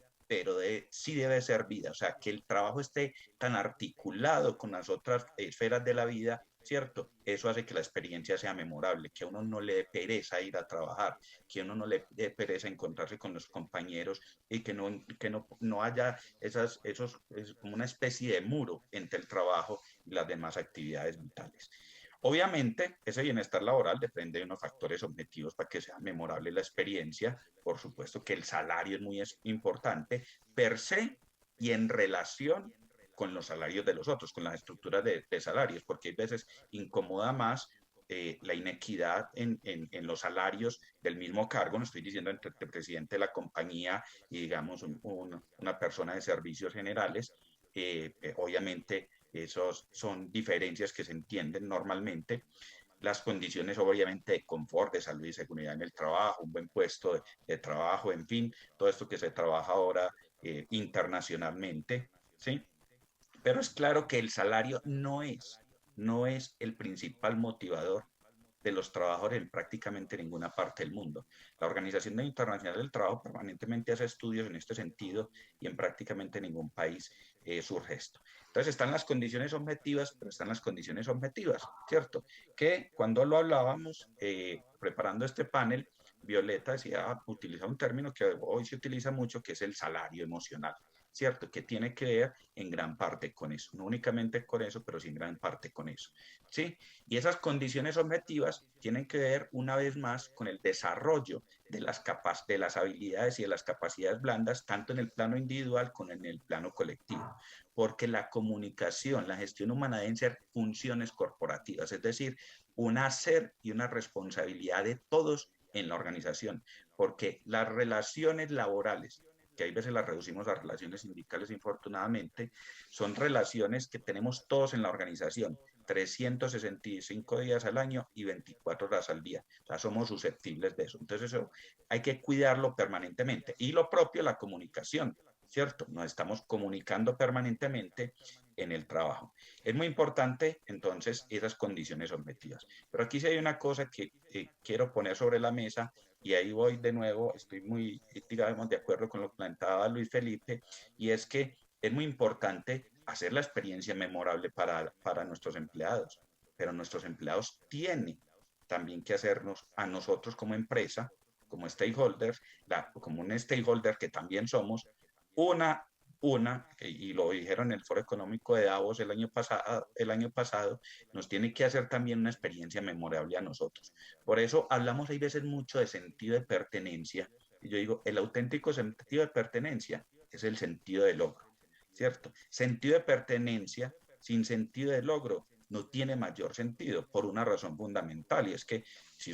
sí debe ser vida. O sea, que el trabajo esté tan articulado con las otras esferas de la vida, ¿cierto? Eso hace que la experiencia sea memorable, que a uno no le dé pereza ir a trabajar, que a uno no le dé pereza encontrarse con los compañeros y que no haya es como una especie de muro entre el trabajo y las demás actividades vitales. Obviamente, ese bienestar laboral depende de unos factores objetivos para que sea memorable la experiencia. Por supuesto que el salario es muy importante per se y en relación con los salarios de los otros, con las estructuras de salarios, porque hay veces incomoda más la inequidad en los salarios del mismo cargo, no estoy diciendo entre el presidente de la compañía y digamos una persona de servicios generales, obviamente esos son diferencias que se entienden normalmente. Las condiciones obviamente de confort, de salud y seguridad en el trabajo, un buen puesto de trabajo, en fin, todo esto que se trabaja ahora internacionalmente, ¿sí? Pero es claro que el salario no es el principal motivador de los trabajadores en prácticamente ninguna parte del mundo. La Organización Internacional del Trabajo permanentemente hace estudios en este sentido y en prácticamente ningún país surge esto. Entonces están las condiciones objetivas, pero están las condiciones objetivas, ¿cierto? Que cuando lo hablábamos, preparando este panel, Violeta decía, utiliza un término que hoy se utiliza mucho, que es el salario emocional, ¿cierto? Que tiene que ver en gran parte con eso, no únicamente con eso, pero sí en gran parte con eso, ¿sí? Y esas condiciones objetivas tienen que ver una vez más con el desarrollo de las habilidades y de las capacidades blandas, tanto en el plano individual como en el plano colectivo, porque la comunicación, la gestión humana deben ser funciones corporativas, es decir, un hacer y una responsabilidad de todos en la organización, porque las relaciones laborales, que hay veces las reducimos a relaciones sindicales, infortunadamente, son relaciones que tenemos todos en la organización, 365 días al año y 24 horas al día. O sea, somos susceptibles de eso. Entonces, eso hay que cuidarlo permanentemente. Y lo propio, la comunicación, ¿cierto? Nos estamos comunicando permanentemente en el trabajo. Es muy importante, entonces, esas condiciones objetivas. Pero aquí sí hay una cosa que quiero poner sobre la mesa y ahí voy de nuevo, estoy muy, digamos, de acuerdo con lo que planteaba Luis Felipe, y es que es muy importante hacer la experiencia memorable para nuestros empleados, pero nuestros empleados tienen también que hacernos a nosotros como empresa, como stakeholders, como un stakeholder que también somos, una, y lo dijeron en el Foro Económico de Davos el año pasado, nos tiene que hacer también una experiencia memorable a nosotros. Por eso hablamos hay veces mucho de sentido de pertenencia, y yo digo, el auténtico sentido de pertenencia es el sentido de logro, ¿cierto? Sentido de pertenencia sin sentido de logro no tiene mayor sentido por una razón fundamental, y es que si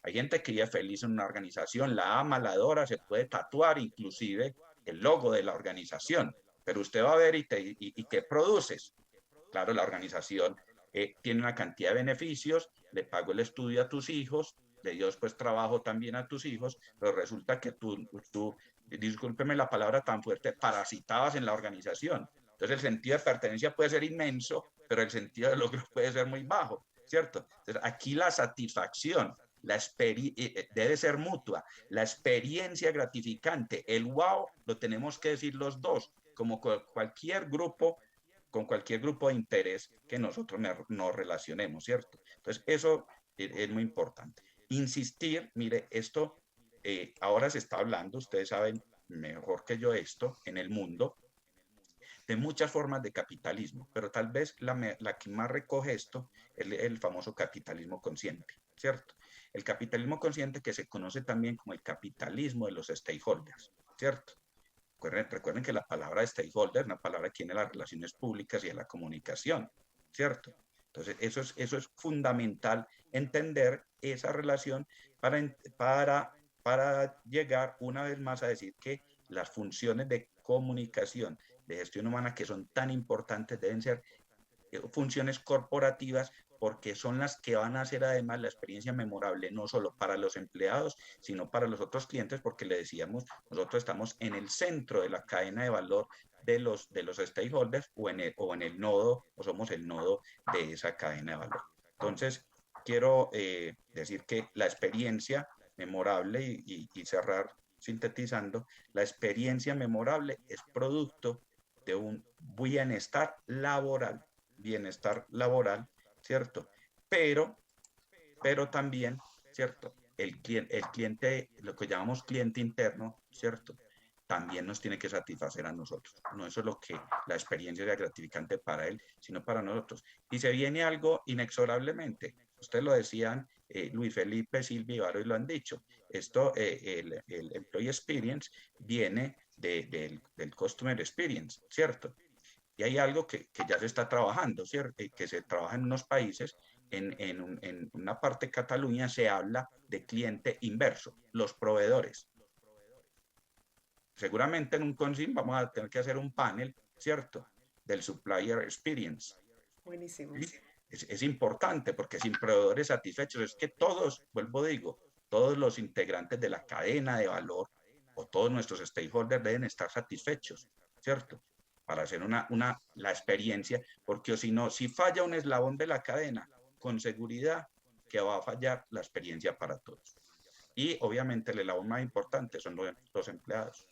hay gente que vive feliz en una organización, la ama, la adora, se puede tatuar inclusive el logo de la organización, pero usted va a ver y qué produces. Claro, la organización tiene una cantidad de beneficios, le pago el estudio a tus hijos, le dio después trabajo también a tus hijos, pero resulta que tú, discúlpeme la palabra tan fuerte, parasitabas en la organización. Entonces el sentido de pertenencia puede ser inmenso, pero el sentido de logro puede ser muy bajo, ¿cierto? Entonces aquí la satisfacción, debe ser mutua, la experiencia gratificante, el wow, lo tenemos que decir los dos, como cualquier grupo, con cualquier grupo de interés que nosotros nos relacionemos, ¿cierto? Entonces, eso es muy importante. Insistir, mire, esto ahora se está hablando, ustedes saben mejor que yo esto, en el mundo, de muchas formas de capitalismo, pero tal vez la que más recoge esto es el famoso capitalismo consciente, ¿cierto? El capitalismo consciente que se conoce también como el capitalismo de los stakeholders, ¿cierto? Recuerden que la palabra stakeholder es una palabra que tiene las relaciones públicas y en la comunicación, ¿cierto? Entonces, eso es fundamental entender esa relación para llegar una vez más a decir que las funciones de comunicación, de gestión humana, que son tan importantes, deben ser funciones corporativas porque son las que van a hacer además la experiencia memorable, no solo para los empleados, sino para los otros clientes, porque le decíamos, nosotros estamos en el centro de la cadena de valor de los stakeholders o en el nodo, o somos el nodo de esa cadena de valor. Entonces, quiero decir que la experiencia memorable y cerrar sintetizando, la experiencia memorable es producto de un bienestar laboral, ¿cierto? Pero también, ¿cierto? El cliente, lo que llamamos cliente interno, ¿cierto? También nos tiene que satisfacer a nosotros. No eso es lo que la experiencia sea gratificante para él, sino para nosotros. Y se viene algo inexorablemente. Ustedes lo decían, Luis Felipe, Silvia y Varo, y lo han dicho. Esto, el Employee Experience viene del Customer Experience, ¿cierto? Y hay algo que ya se está trabajando, ¿cierto? Que se trabaja en unos países, en una parte de Cataluña se habla de cliente inverso, los proveedores. Seguramente en un CONSIN vamos a tener que hacer un panel, ¿cierto? Del Supplier Experience. Buenísimo. ¿Sí? Es importante porque sin proveedores satisfechos es que todos, vuelvo digo, todos los integrantes de la cadena de valor o todos nuestros stakeholders deben estar satisfechos, ¿cierto? Para hacer la experiencia, porque si no, si falla un eslabón de la cadena, con seguridad que va a fallar la experiencia para todos. Y obviamente el eslabón más importante son los empleados.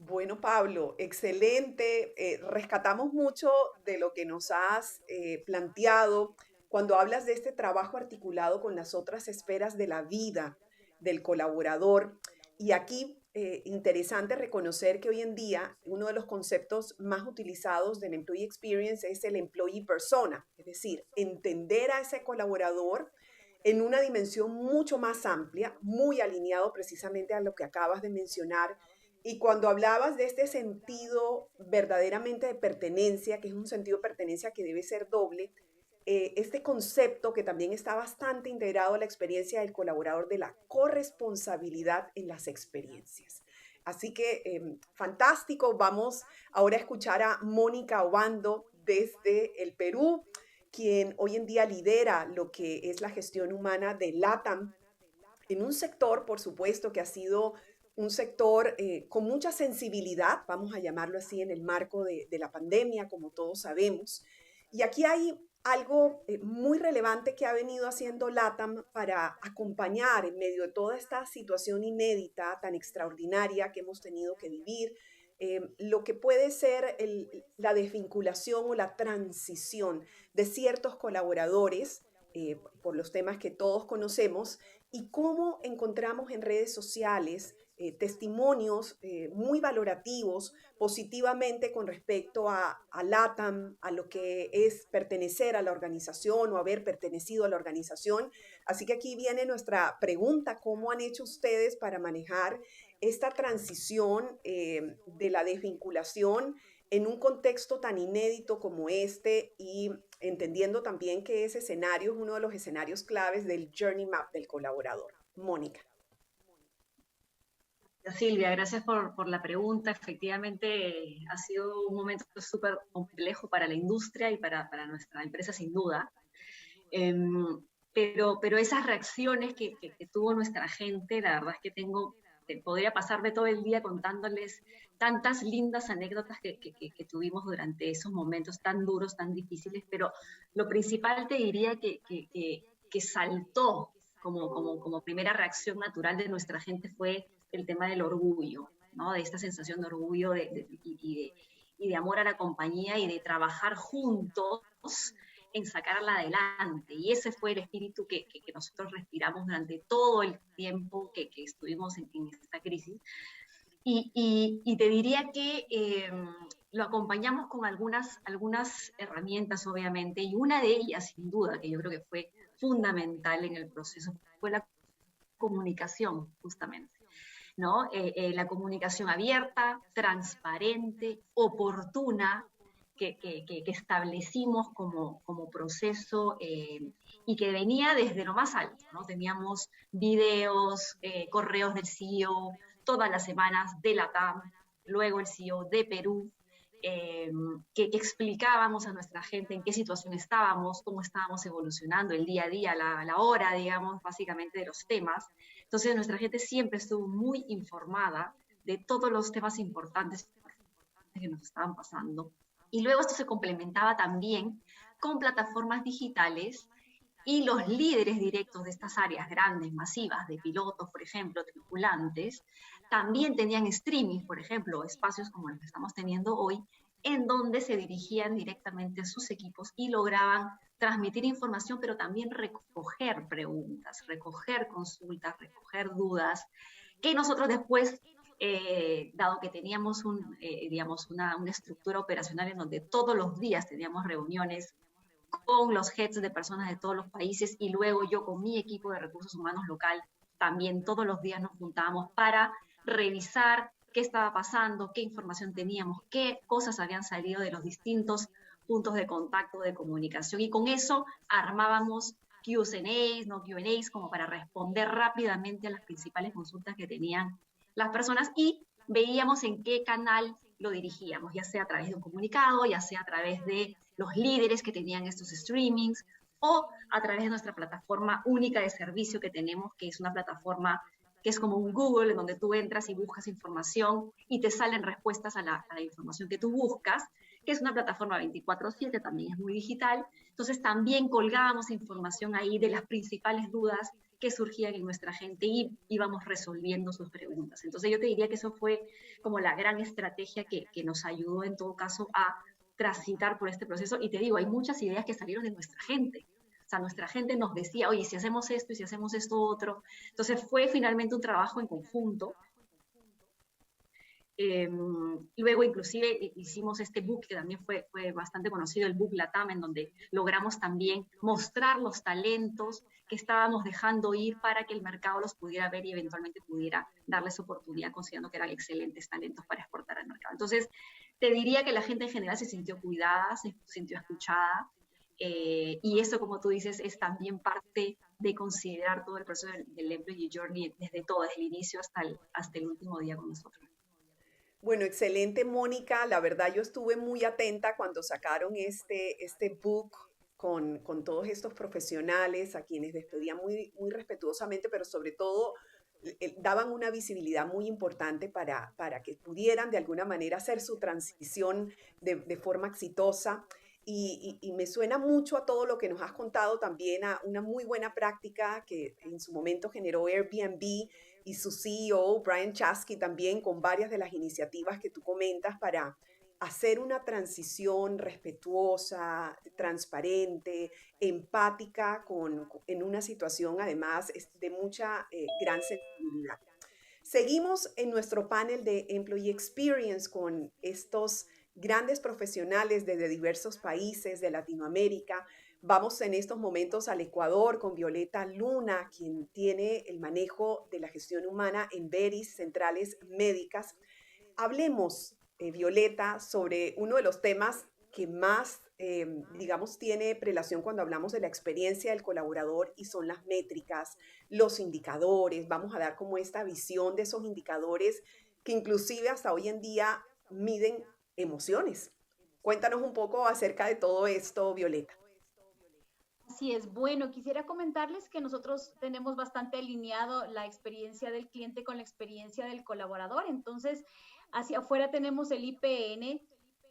Bueno, Pablo, excelente. Rescatamos mucho de lo que nos has planteado cuando hablas de este trabajo articulado con las otras esferas de la vida del colaborador. Y aquí, interesante reconocer que hoy en día uno de los conceptos más utilizados del Employee Experience es el Employee Persona, es decir, entender a ese colaborador en una dimensión mucho más amplia, muy alineado precisamente a lo que acabas de mencionar. Y cuando hablabas de este sentido verdaderamente de pertenencia, que es un sentido de pertenencia que debe ser doble, este concepto que también está bastante integrado a la experiencia del colaborador de la corresponsabilidad en las experiencias. Así que fantástico. Vamos ahora a escuchar a Mónica Obando desde el Perú, quien hoy en día lidera lo que es la gestión humana de LATAM, en un sector, por supuesto, que ha sido un sector con mucha sensibilidad, vamos a llamarlo así, en el marco de la pandemia, como todos sabemos. Y aquí hay algo muy relevante que ha venido haciendo LATAM para acompañar en medio de toda esta situación inédita, tan extraordinaria que hemos tenido que vivir, lo que puede ser la desvinculación o la transición de ciertos colaboradores por los temas que todos conocemos y cómo encontramos en redes sociales testimonios muy valorativos positivamente con respecto a LATAM, a lo que es pertenecer a la organización o haber pertenecido a la organización. Así que aquí viene nuestra pregunta: ¿cómo han hecho ustedes para manejar esta transición de la desvinculación en un contexto tan inédito como este, y entendiendo también que ese escenario es uno de los escenarios claves del Journey Map del colaborador? Mónica. Silvia, gracias por la pregunta. Efectivamente, ha sido un momento súper complejo para la industria y para nuestra empresa, sin duda. Pero esas reacciones que tuvo nuestra gente, la verdad es que podría pasarme todo el día contándoles tantas lindas anécdotas que tuvimos durante esos momentos tan duros, tan difíciles, pero lo principal te diría que saltó como primera reacción natural de nuestra gente fue el tema del orgullo, ¿no? De esta sensación de orgullo y de amor a la compañía y de trabajar juntos en sacarla adelante. Y ese fue el espíritu que nosotros respiramos durante todo el tiempo que estuvimos en esta crisis. Y te diría que lo acompañamos con algunas herramientas, obviamente, y una de ellas, sin duda, que yo creo que fue fundamental en el proceso, fue la comunicación, justamente, ¿no? La comunicación abierta, transparente, oportuna, que establecimos como proceso y que venía desde lo más alto, ¿no? Teníamos videos, correos del CEO todas las semanas de LATAM, luego el CEO de Perú, que explicábamos a nuestra gente en qué situación estábamos, cómo estábamos evolucionando el día a día, la hora, digamos, básicamente de los temas. Entonces nuestra gente siempre estuvo muy informada de todos los temas importantes que nos estaban pasando. Y luego esto se complementaba también con plataformas digitales y los líderes directos de estas áreas grandes, masivas, de pilotos, por ejemplo, tripulantes, también tenían streaming, por ejemplo, espacios como los que estamos teniendo hoy, en donde se dirigían directamente a sus equipos y lograban transmitir información, pero también recoger preguntas, recoger consultas, recoger dudas, que nosotros después, dado que teníamos digamos una estructura operacional en donde todos los días teníamos reuniones con los heads de personas de todos los países y luego yo con mi equipo de recursos humanos local, también todos los días nos juntábamos para revisar qué estaba pasando, qué información teníamos, qué cosas habían salido de los distintos puntos de contacto, de comunicación, y con eso armábamos Q&As, no Q&As, como para responder rápidamente a las principales consultas que tenían las personas y veíamos en qué canal lo dirigíamos, ya sea a través de un comunicado, ya sea a través de los líderes que tenían estos streamings o a través de nuestra plataforma única de servicio que tenemos, que es una plataforma que es como un Google, en donde tú entras y buscas información y te salen respuestas a la información que tú buscas, que es una plataforma 24/7, también es muy digital. Entonces también colgábamos información ahí de las principales dudas que surgían en nuestra gente y íbamos resolviendo sus preguntas. Entonces yo te diría que eso fue como la gran estrategia que nos ayudó en todo caso a transitar por este proceso. Y te digo, hay muchas ideas que salieron de nuestra gente. O sea, nuestra gente nos decía, oye, si hacemos esto y si hacemos esto otro. Entonces fue finalmente un trabajo en conjunto. Luego inclusive hicimos este book que también fue bastante conocido, el book LATAM, en donde logramos también mostrar los talentos que estábamos dejando ir para que el mercado los pudiera ver y eventualmente pudiera darles oportunidad, considerando que eran excelentes talentos para exportar al mercado. Entonces, te diría que la gente en general se sintió cuidada, se sintió escuchada, y eso, como tú dices, es también parte de considerar todo el proceso del Employee Journey desde todo, desde el inicio hasta el último día con nosotros. Bueno, excelente, Mónica. La verdad, yo estuve muy atenta cuando sacaron este book con todos estos profesionales a quienes despedían muy, muy respetuosamente, pero sobre todo daban una visibilidad muy importante para que pudieran de alguna manera hacer su transición de forma exitosa. Y me suena mucho a todo lo que nos has contado también, a una muy buena práctica que en su momento generó Airbnb y su CEO, Brian Chesky, también con varias de las iniciativas que tú comentas para hacer una transición respetuosa, transparente, empática, en una situación además de mucha gran sensibilidad. Seguimos en nuestro panel de Employee Experience con estos grandes profesionales desde diversos países de Latinoamérica. Vamos en estos momentos al Ecuador con Violeta Luna, quien tiene el manejo de la gestión humana en Veris, Centrales Médicas. Hablemos, Violeta, sobre uno de los temas que más, digamos, tiene prelación cuando hablamos de la experiencia del colaborador y son las métricas, los indicadores. Vamos a dar como esta visión de esos indicadores que inclusive hasta hoy en día miden emociones. Cuéntanos un poco acerca de todo esto, Violeta. Así es. Bueno, quisiera comentarles que nosotros tenemos bastante alineado la experiencia del cliente con la experiencia del colaborador. Entonces, hacia afuera tenemos el IPN,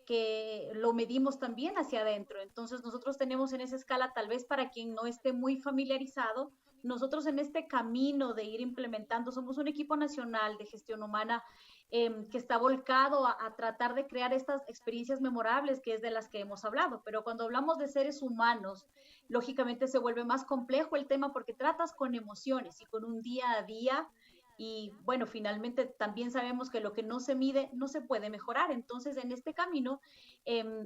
que lo medimos también hacia adentro. Entonces, nosotros tenemos en esa escala, tal vez para quien no esté muy familiarizado, nosotros en este camino de ir implementando, somos un equipo nacional de gestión humana que está volcado a tratar de crear estas experiencias memorables, que es de las que hemos hablado. Pero cuando hablamos de seres humanos, lógicamente se vuelve más complejo el tema porque tratas con emociones y con un día a día. Y bueno, finalmente también sabemos que lo que no se mide no se puede mejorar. Entonces, en este camino,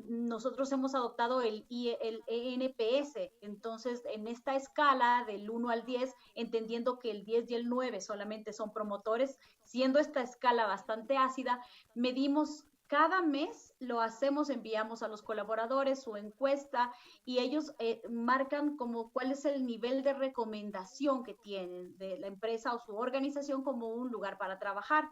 nosotros hemos adoptado el ENPS. Entonces, en esta escala del 1 al 10, entendiendo que el 10 y el 9 solamente son promotores, siendo esta escala bastante ácida, medimos cada mes lo hacemos, enviamos a los colaboradores su encuesta y ellos marcan como cuál es el nivel de recomendación que tienen de la empresa o su organización como un lugar para trabajar.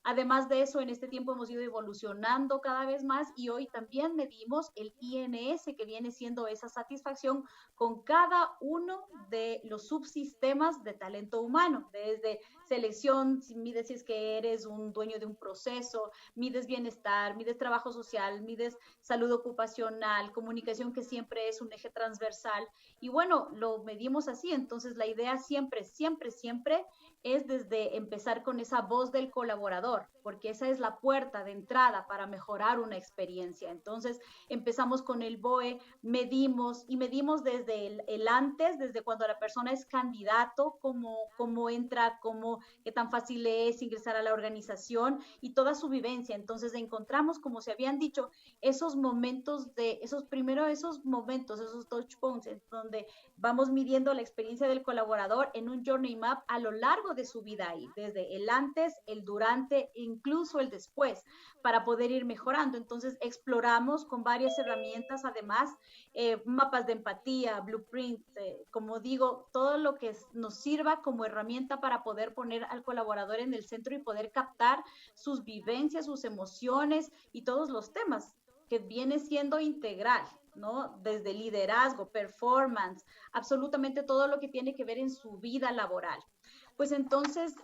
Además de eso, en este tiempo hemos ido evolucionando cada vez más y hoy también medimos el INS, que viene siendo esa satisfacción con cada uno de los subsistemas de talento humano, desde selección, mides si es que eres un dueño de un proceso, mides bienestar, mides trabajo social, mides salud ocupacional, comunicación, que siempre es un eje transversal. Y bueno, lo medimos así. Entonces, la idea siempre, siempre, siempre es desde empezar con esa voz del colaborador, porque esa es la puerta de entrada para mejorar una experiencia. Entonces, empezamos con el BOE, medimos y medimos desde el antes, desde cuando la persona es candidato, cómo entra, qué tan fácil es ingresar a la organización y toda su vivencia. Entonces, encontramos, como se habían dicho, esos momentos esos momentos, esos touch points, en donde vamos midiendo la experiencia del colaborador en un journey map a lo largo de su vida ahí, desde el antes, el durante, incluso el después, para poder ir mejorando. Entonces, exploramos con varias herramientas, además, mapas de empatía, blueprints, como digo, todo lo que nos sirva como herramienta para poder poner al colaborador en el centro y poder captar sus vivencias, sus emociones y todos los temas, que viene siendo integral, ¿no? Desde liderazgo, performance, absolutamente todo lo que tiene que ver en su vida laboral. Pues entonces,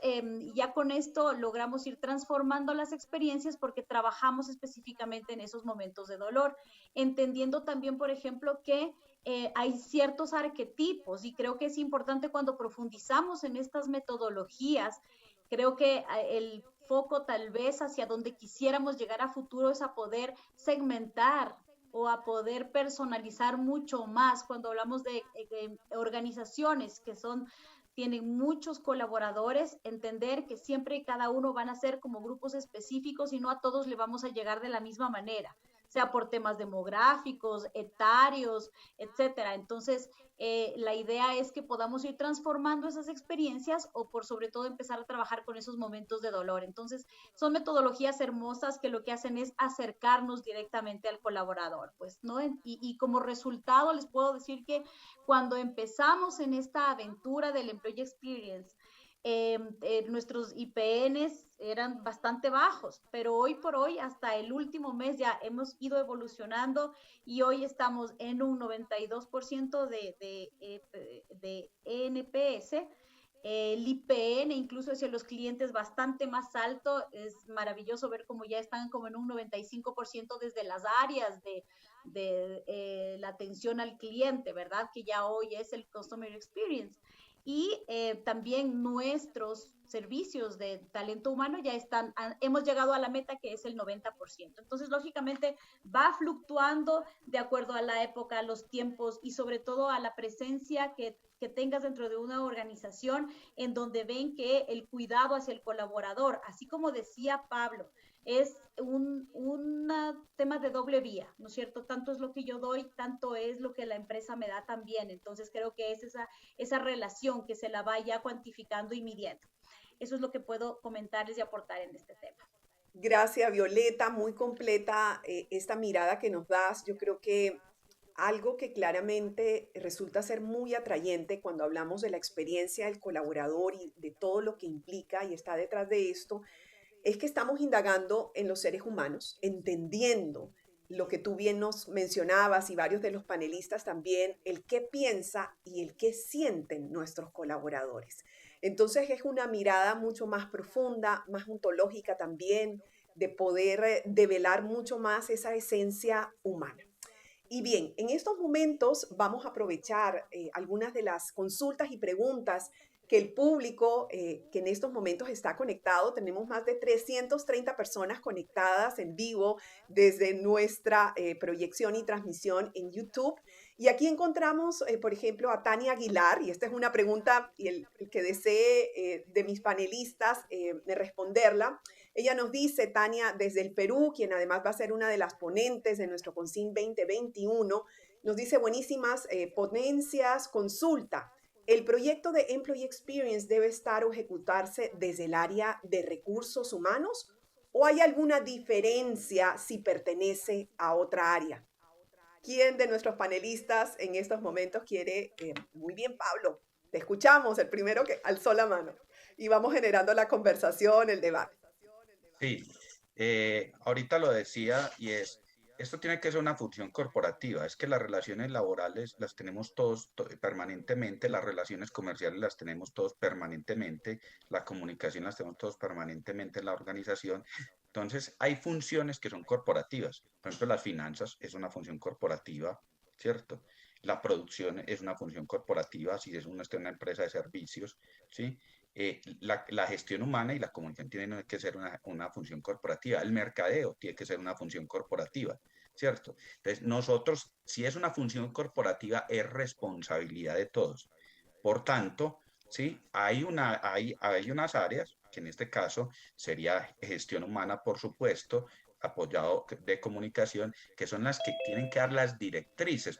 ya con esto logramos ir transformando las experiencias porque trabajamos específicamente en esos momentos de dolor, entendiendo también, por ejemplo, que hay ciertos arquetipos y creo que es importante cuando profundizamos en estas metodologías. Creo que el foco tal vez hacia donde quisiéramos llegar a futuro es a poder segmentar o a poder personalizar mucho más cuando hablamos de organizaciones que tienen muchos colaboradores, entender que siempre y cada uno van a ser como grupos específicos y no a todos le vamos a llegar de la misma manera, sea por temas demográficos, etarios, etcétera. Entonces, la idea es que podamos ir transformando esas experiencias o por sobre todo empezar a trabajar con esos momentos de dolor. Entonces, son metodologías hermosas que lo que hacen es acercarnos directamente al colaborador, pues, ¿no? Y como resultado les puedo decir que cuando empezamos en esta aventura del Employee Experience, nuestros IPNs eran bastante bajos, pero hoy por hoy, hasta el último mes ya hemos ido evolucionando y hoy estamos en un 92% de NPS. El IPN incluso hacia los clientes bastante más alto. Es maravilloso ver cómo ya están como en un 95% desde las áreas de la atención al cliente, ¿verdad? Que ya hoy es el Customer Experience. Y también nuestros servicios de talento humano ya hemos llegado a la meta que es el 90%. Entonces, lógicamente, va fluctuando de acuerdo a la época, a los tiempos y sobre todo a la presencia que tengas dentro de una organización en donde ven que el cuidado hacia el colaborador, así como decía Pablo, es un tema de doble vía, ¿no es cierto? Tanto es lo que yo doy, tanto es lo que la empresa me da también. Entonces creo que es esa relación que se la vaya cuantificando y midiendo. Eso es lo que puedo comentarles y aportar en este tema. Gracias, Violeta, muy completa esta mirada que nos das. Yo creo que algo que claramente resulta ser muy atrayente cuando hablamos de la experiencia del colaborador y de todo lo que implica y está detrás de esto, es que estamos indagando en los seres humanos, entendiendo lo que tú bien nos mencionabas y varios de los panelistas también, el qué piensa y el qué sienten nuestros colaboradores. Entonces es una mirada mucho más profunda, más ontológica también, de poder develar mucho más esa esencia humana. Y bien, en estos momentos vamos a aprovechar algunas de las consultas y preguntas que el público que en estos momentos está conectado. Tenemos más de 330 personas conectadas en vivo desde nuestra proyección y transmisión en YouTube. Y aquí encontramos, por ejemplo, a Tania Aguilar, y esta es una pregunta y el que desee de mis panelistas de responderla. Ella nos dice, Tania, desde el Perú, quien además va a ser una de las ponentes de nuestro CONCIN 2021, nos dice buenísimas ponencias, consulta. El proyecto de Employee Experience debe estar o ejecutarse desde el área de recursos humanos ¿O hay alguna diferencia si pertenece a otra área? ¿Quién de nuestros panelistas en estos momentos quiere? Muy bien, Pablo, te escuchamos, el primero que alzó la mano. Y vamos generando la conversación, el debate. Sí, ahorita lo decía y esto tiene que ser una función corporativa, es que las relaciones laborales las tenemos todos permanentemente, las relaciones comerciales las tenemos todos permanentemente, la comunicación las tenemos todos permanentemente en la organización. Entonces, hay funciones que son corporativas, por ejemplo, las finanzas es una función corporativa, ¿cierto? La producción es una función corporativa, si es una empresa de servicios, ¿sí? La gestión humana y la comunicación tienen que ser una función corporativa. El mercadeo tiene que ser una función corporativa, ¿cierto? Entonces, nosotros, si es una función corporativa, es responsabilidad de todos. Por tanto, sí, hay unas áreas, que en este caso sería gestión humana, por supuesto, apoyado de comunicación, que son las que tienen que dar las directrices,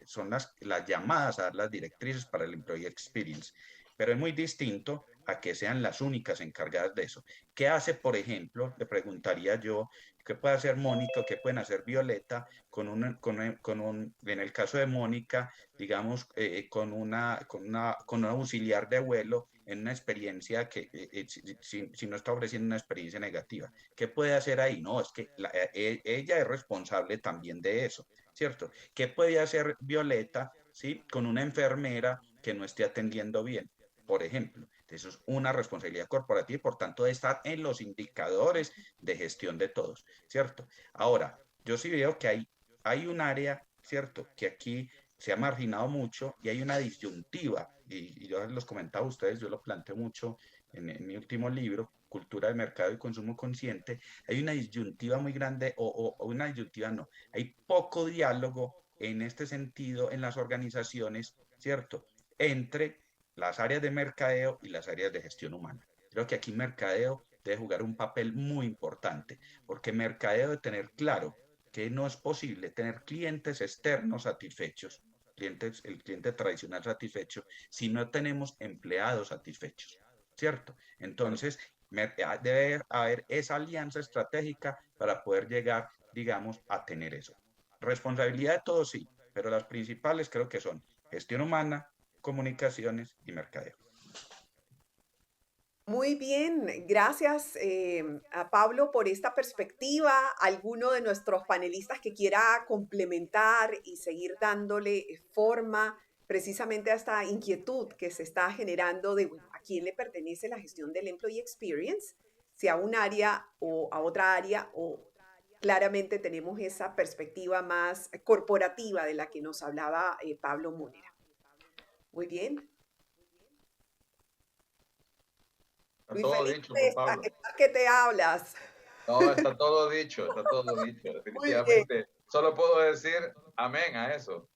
son las llamadas a dar las directrices para el Employee Experience. Pero es muy distinto a que sean las únicas encargadas de eso. ¿Qué hace, por ejemplo, le preguntaría yo, qué puede hacer Mónica o qué pueden hacer Violeta en el caso de Mónica, digamos, con un auxiliar de vuelo en una experiencia que, si no está ofreciendo una experiencia negativa? ¿Qué puede hacer ahí? No, es que ella es responsable también de eso, ¿cierto? ¿Qué puede hacer Violeta, ¿sí? Con una enfermera que no esté atendiendo bien, por ejemplo? Eso es una responsabilidad corporativa y por tanto de estar en los indicadores de gestión de todos, ¿cierto? Ahora, yo sí veo que hay un área, ¿cierto? Que aquí se ha marginado mucho y hay una disyuntiva, y yo les comentaba a ustedes, yo lo planteo mucho en mi último libro, Cultura de Mercado y Consumo Consciente. Hay una disyuntiva muy grande, o una disyuntiva no, hay poco diálogo en este sentido en las organizaciones, ¿cierto? Entre las áreas de mercadeo y las áreas de gestión humana. Creo que aquí mercadeo debe jugar un papel muy importante, porque mercadeo debe tener claro que no es posible tener clientes externos satisfechos, el cliente tradicional satisfecho, si no tenemos empleados satisfechos, ¿cierto? Entonces, debe haber esa alianza estratégica para poder llegar, digamos, a tener eso. Responsabilidad de todos, sí, pero las principales creo que son gestión humana, comunicaciones y mercadeo. Muy bien, gracias a Pablo por esta perspectiva. ¿Alguno de nuestros panelistas que quiera complementar y seguir dándole forma precisamente a esta inquietud que se está generando de bueno, a quién le pertenece la gestión del Employee Experience? Si a un área o a otra área, o claramente tenemos esa perspectiva más corporativa de la que nos hablaba Pablo Munera. Muy bien. Está Luis todo Felipe, dicho, Juan Pablo. ¿qué te hablas? No, está todo dicho, definitivamente. Solo puedo decir amén a eso.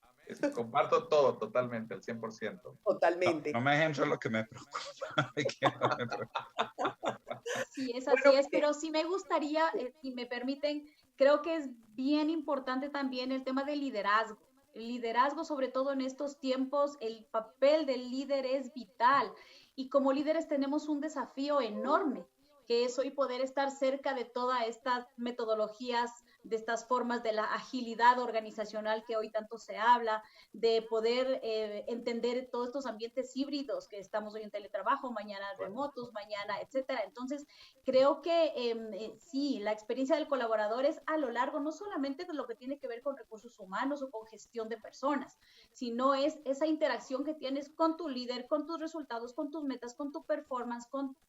Comparto todo totalmente, al 100%. Totalmente. No me dejen solo que me preocupa. Sí, es así es, pero sí me gustaría, si me permiten, creo que es bien importante también el tema del liderazgo. El liderazgo, sobre todo en estos tiempos, el papel del líder es vital. Y como líderes tenemos un desafío enorme, que es hoy poder estar cerca de todas estas metodologías, de estas formas de la agilidad organizacional que hoy tanto se habla, de poder entender todos estos ambientes híbridos que estamos hoy en teletrabajo, mañana remotos, mañana, etcétera. Entonces, creo que sí, la experiencia del colaborador es a lo largo, no solamente de lo que tiene que ver con recursos humanos o con gestión de personas, sino es esa interacción que tienes con tu líder, con tus resultados, con tus metas, con tu performance,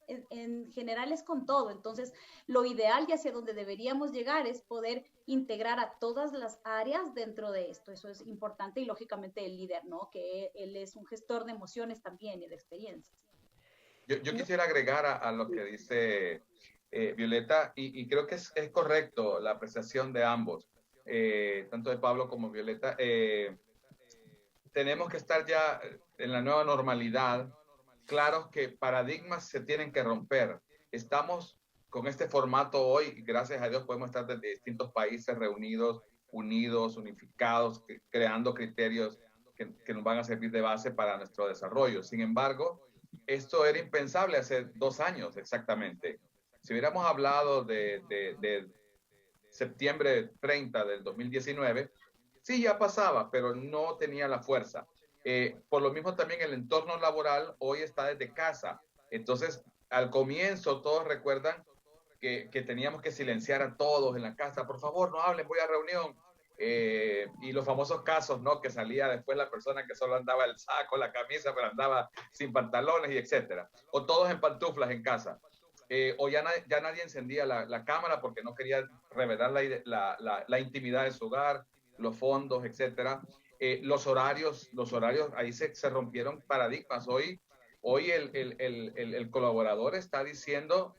en general es con todo. Entonces, lo ideal y hacia donde deberíamos llegar es poder integrar a todas las áreas dentro de esto. Eso es importante y lógicamente el líder, ¿no? Que él es un gestor de emociones también y de experiencias. Yo quisiera agregar a lo que dice Violeta, y creo que es correcto la apreciación de ambos, tanto de Pablo como Violeta. Tenemos que estar ya en la nueva normalidad. Claro que paradigmas se tienen que romper. Estamos con este formato hoy, gracias a Dios podemos estar desde distintos países reunidos, unidos, unificados, creando criterios que nos van a servir de base para nuestro desarrollo. Sin embargo, esto era impensable hace 2 años exactamente. Si hubiéramos hablado de septiembre 30 del 2019, sí, ya pasaba, pero no tenía la fuerza. Por lo mismo también el entorno laboral hoy está desde casa. Entonces, al comienzo todos recuerdan que teníamos que silenciar a todos en la casa. Por favor, no hablen, voy a reunión. Y los famosos casos, ¿no? Que salía después la persona que solo andaba el saco, la camisa, pero andaba sin pantalones y etcétera. O todos en pantuflas en casa. O ya nadie encendía la cámara porque no quería revelar la intimidad de su hogar, los fondos, etcétera. Los horarios, ahí se rompieron paradigmas. Hoy el colaborador está diciendo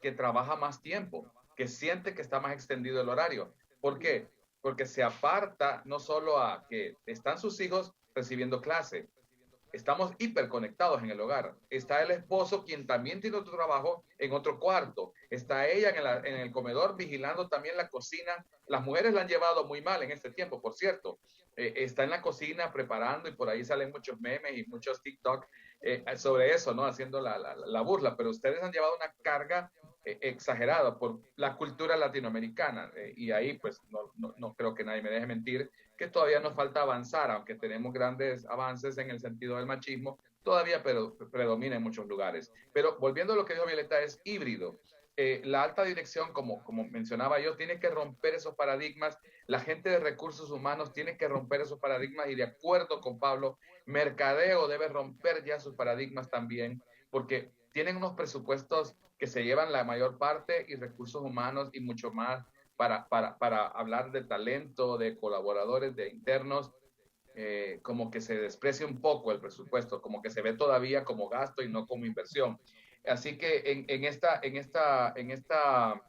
que trabaja más tiempo, que siente que está más extendido el horario. ¿Por qué? Porque se aparta no solo a que están sus hijos recibiendo clase, estamos hiperconectados en el hogar. Está el esposo, quien también tiene otro trabajo en otro cuarto. Está ella en el comedor vigilando también la cocina. Las mujeres la han llevado muy mal en este tiempo, por cierto. Está en la cocina preparando y por ahí salen muchos memes y muchos TikTok sobre eso, ¿no? Haciendo la burla. Pero ustedes han llevado una carga exagerada por la cultura latinoamericana. Y ahí, pues, no creo que nadie me deje mentir que todavía nos falta avanzar, aunque tenemos grandes avances en el sentido del machismo, todavía predomina en muchos lugares. Pero volviendo a lo que dijo Violeta, es híbrido. La alta dirección, como mencionaba yo, tiene que romper esos paradigmas. La gente de recursos humanos tiene que romper esos paradigmas y de acuerdo con Pablo, mercadeo debe romper ya sus paradigmas también, porque tienen unos presupuestos que se llevan la mayor parte y recursos humanos y mucho más para hablar de talento, de colaboradores, de internos, como que se desprecia un poco el presupuesto, como que se ve todavía como gasto y no como inversión. Así que en esta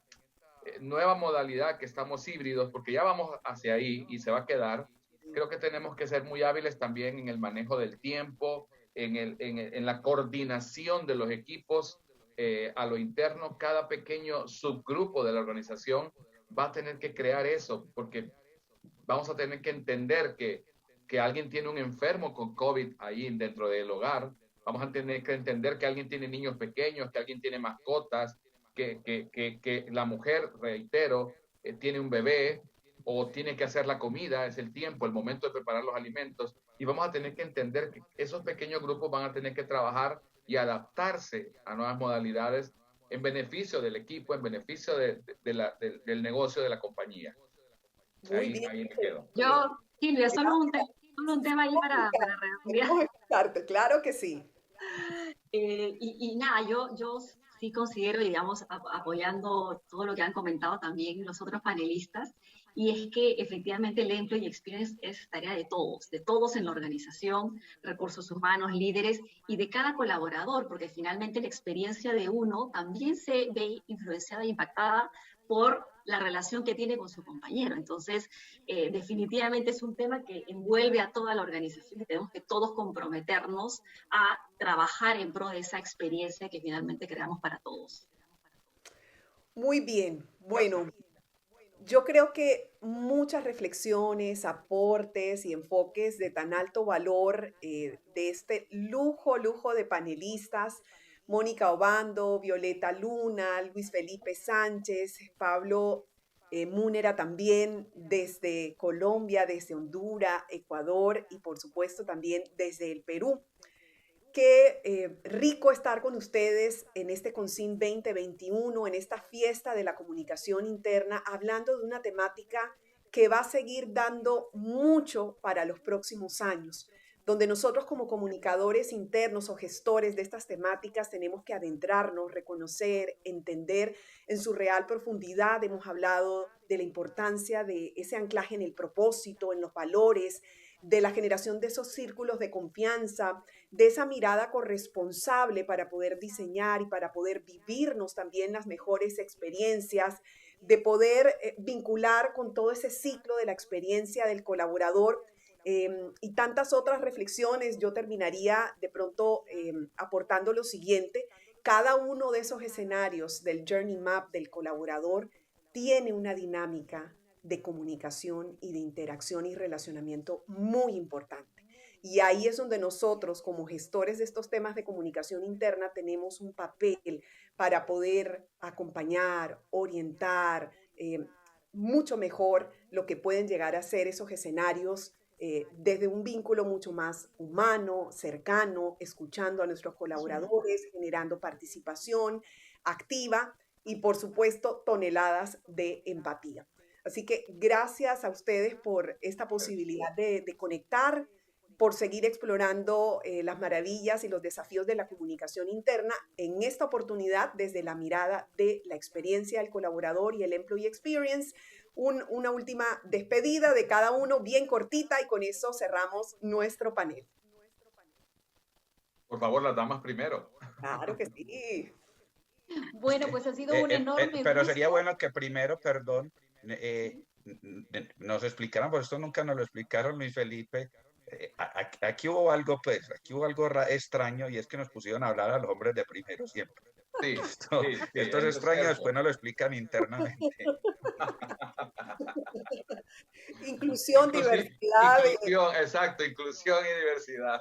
nueva modalidad que estamos híbridos, porque ya vamos hacia ahí y se va a quedar, creo que tenemos que ser muy hábiles también en el manejo del tiempo, en la coordinación de los equipos a lo interno. Cada pequeño subgrupo de la organización va a tener que crear eso, porque vamos a tener que entender que alguien tiene un enfermo con COVID ahí dentro del hogar, vamos a tener que entender que alguien tiene niños pequeños, que alguien tiene mascotas, que la mujer, reitero, tiene un bebé o tiene que hacer la comida, es el tiempo, el momento de preparar los alimentos, y vamos a tener que entender que esos pequeños grupos van a tener que trabajar y adaptarse a nuevas modalidades en beneficio del equipo, en beneficio del negocio de la compañía. Muy bien. Ahí me quedo. Yo, Silvia, solo un tema ahí para redondear. Queremos escucharte, claro que sí. Y nada, yo sí considero, digamos, apoyando todo lo que han comentado también los otros panelistas, y es que efectivamente el Employee Experience es tarea de todos en la organización, recursos humanos, líderes y de cada colaborador, porque finalmente la experiencia de uno también se ve influenciada e impactada por la relación que tiene con su compañero. Entonces, definitivamente es un tema que envuelve a toda la organización y tenemos que todos comprometernos a trabajar en pro de esa experiencia que finalmente creamos para todos. Muy bien. Bueno, yo creo que muchas reflexiones, aportes y enfoques de tan alto valor de este lujo de panelistas, Mónica Obando, Violeta Luna, Luis Felipe Sánchez, Pablo Múnera también desde Colombia, desde Honduras, Ecuador y por supuesto también desde el Perú. Qué rico estar con ustedes en este CONCIN 2021, en esta fiesta de la comunicación interna, hablando de una temática que va a seguir dando mucho para los próximos años, donde nosotros como comunicadores internos o gestores de estas temáticas tenemos que adentrarnos, reconocer, entender en su real profundidad. Hemos hablado de la importancia de ese anclaje en el propósito, en los valores, de la generación de esos círculos de confianza, de esa mirada corresponsable para poder diseñar y para poder vivirnos también las mejores experiencias, de poder vincular con todo ese ciclo de la experiencia del colaborador y tantas otras reflexiones. Yo terminaría de pronto aportando lo siguiente: cada uno de esos escenarios del Journey Map del colaborador tiene una dinámica de comunicación y de interacción y relacionamiento muy importante. Y ahí es donde nosotros, como gestores de estos temas de comunicación interna, tenemos un papel para poder acompañar, orientar mucho mejor lo que pueden llegar a ser esos escenarios desde un vínculo mucho más humano, cercano, escuchando a nuestros colaboradores, generando participación activa y, por supuesto, toneladas de empatía. Así que gracias a ustedes por esta posibilidad de conectar, por seguir explorando las maravillas y los desafíos de la comunicación interna, en esta oportunidad desde la mirada de la experiencia del colaborador y el Employee Experience. Una última despedida de cada uno, bien cortita, y con eso cerramos nuestro panel. Por favor, las damas primero. Claro que sí. Bueno, pues ha sido un enorme pero gusto. sería bueno que primero, perdón, nos explicaran, por esto nunca nos lo explicaron, Luis Felipe. Aquí hubo algo, pues, aquí hubo algo extraño, y es que nos pusieron a hablar a los hombres de primero siempre. Sí, Esto es extraño, después nos lo explican internamente. Inclusión, diversidad. Inclusión, exacto, inclusión y diversidad.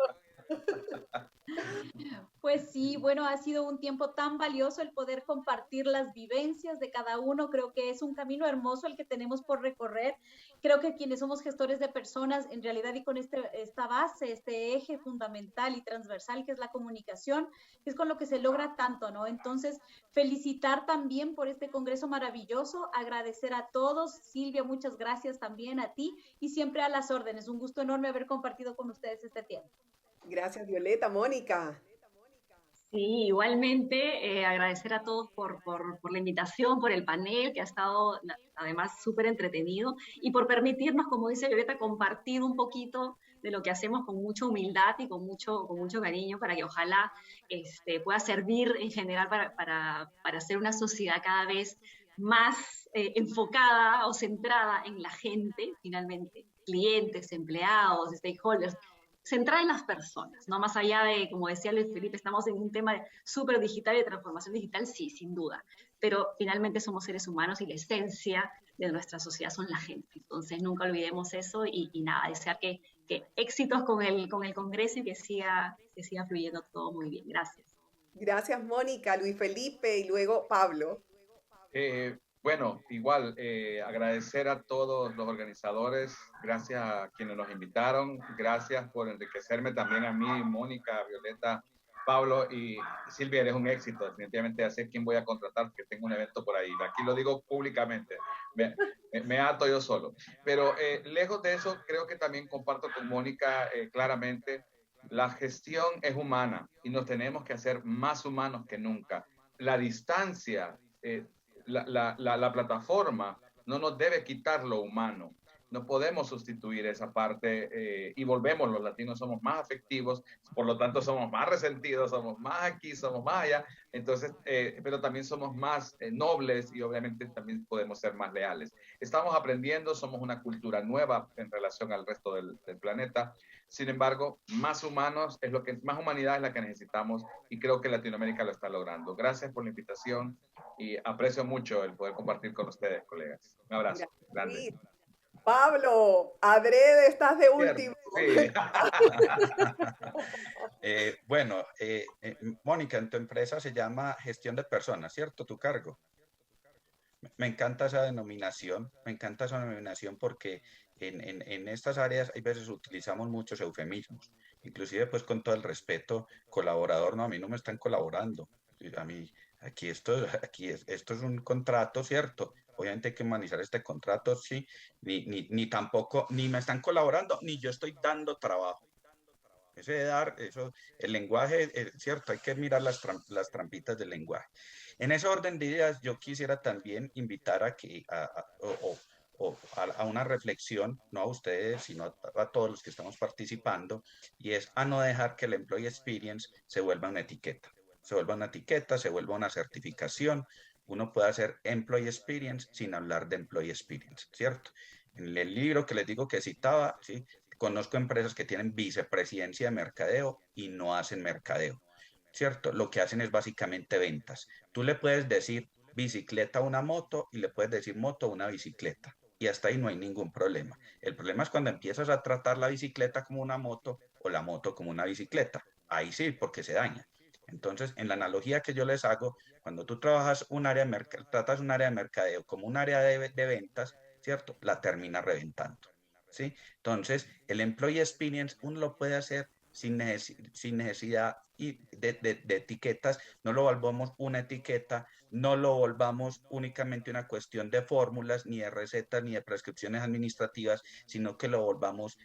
Pues sí, bueno, ha sido un tiempo tan valioso el poder compartir las vivencias de cada uno. Creo que es un camino hermoso el que tenemos por recorrer. Creo que quienes somos gestores de personas, en realidad, y con esta base, este eje fundamental y transversal que es la comunicación, es con lo que se logra tanto, ¿no? Entonces, felicitar también por este congreso maravilloso, agradecer a todos. Silvia, muchas gracias también a ti y siempre a las órdenes. Un gusto enorme haber compartido con ustedes este tiempo. Gracias, Violeta. Mónica. Sí, igualmente agradecer a todos por la invitación, por el panel, que ha estado además súper entretenido, y por permitirnos, como dice Violeta, compartir un poquito de lo que hacemos con mucha humildad y con mucho cariño, para que ojalá pueda servir en general para hacer una sociedad cada vez más enfocada o centrada en la gente, finalmente, clientes, empleados, stakeholders, centrada en las personas, ¿no? Más allá de, como decía Luis Felipe, estamos en un tema súper digital y de transformación digital, sí, sin duda, pero finalmente somos seres humanos y la esencia de nuestra sociedad son la gente. Entonces nunca olvidemos eso y nada, desear que éxitos con el Congreso y que siga fluyendo todo muy bien. Gracias. Gracias, Mónica, Luis Felipe y luego Pablo. Bueno, igual, agradecer a todos los organizadores, gracias a quienes nos invitaron, gracias por enriquecerme también a mí, Mónica, Violeta, Pablo y Silvia, eres un éxito, definitivamente ya sé quién voy a contratar, porque tengo un evento por ahí, aquí lo digo públicamente, me ato yo solo. Pero lejos de eso, creo que también comparto con Mónica claramente, la gestión es humana y nos tenemos que hacer más humanos que nunca. La distancia, la plataforma no nos debe quitar lo humano. No podemos sustituir esa parte y volvemos, los latinos somos más afectivos, por lo tanto somos más resentidos, somos más aquí, somos más allá, entonces, pero también somos más nobles y obviamente también podemos ser más leales. Estamos aprendiendo, somos una cultura nueva en relación al resto del planeta. Sin embargo, más humanos es lo que, más humanidad es la que necesitamos y creo que Latinoamérica lo está logrando. Gracias por la invitación y aprecio mucho el poder compartir con ustedes, colegas. Un abrazo grande. Pablo, adrede, estás de último. Sí. Bueno, Mónica, en tu empresa se llama gestión de personas, ¿cierto? Tu cargo. Me encanta esa denominación, porque en estas áreas hay veces utilizamos muchos eufemismos, inclusive pues con todo el respeto, colaborador, no, a mí no me están colaborando, a mí esto es un contrato, ¿cierto? Obviamente hay que humanizar este contrato, sí, ni tampoco, ni me están colaborando, ni yo estoy dando trabajo. Ese de dar, eso, el lenguaje, cierto, hay que mirar las trampitas del lenguaje. En ese orden de ideas, yo quisiera también invitar a una reflexión, no a ustedes, sino a todos los que estamos participando, y es a no dejar que el Employee Experience se vuelva una etiqueta, se vuelva una certificación. Uno puede hacer Employee Experience sin hablar de Employee Experience, ¿cierto? En el libro que les digo que citaba, ¿sí? Conozco empresas que tienen vicepresidencia de mercadeo y no hacen mercadeo, ¿cierto? Lo que hacen es básicamente ventas. Tú le puedes decir bicicleta a una moto y le puedes decir moto a una bicicleta. Y hasta ahí no hay ningún problema. El problema es cuando empiezas a tratar la bicicleta como una moto o la moto como una bicicleta. Ahí sí, porque se daña. Entonces, en la analogía que yo les hago, cuando tú trabajas un área de tratas un área de mercadeo como un área de ventas, ¿cierto? La terminas reventando, ¿sí? Entonces, el employee experience uno lo puede hacer sin necesidad de etiquetas, no lo volvamos una etiqueta, no lo volvamos únicamente una cuestión de fórmulas, ni de recetas, ni de prescripciones administrativas, sino que lo volvamos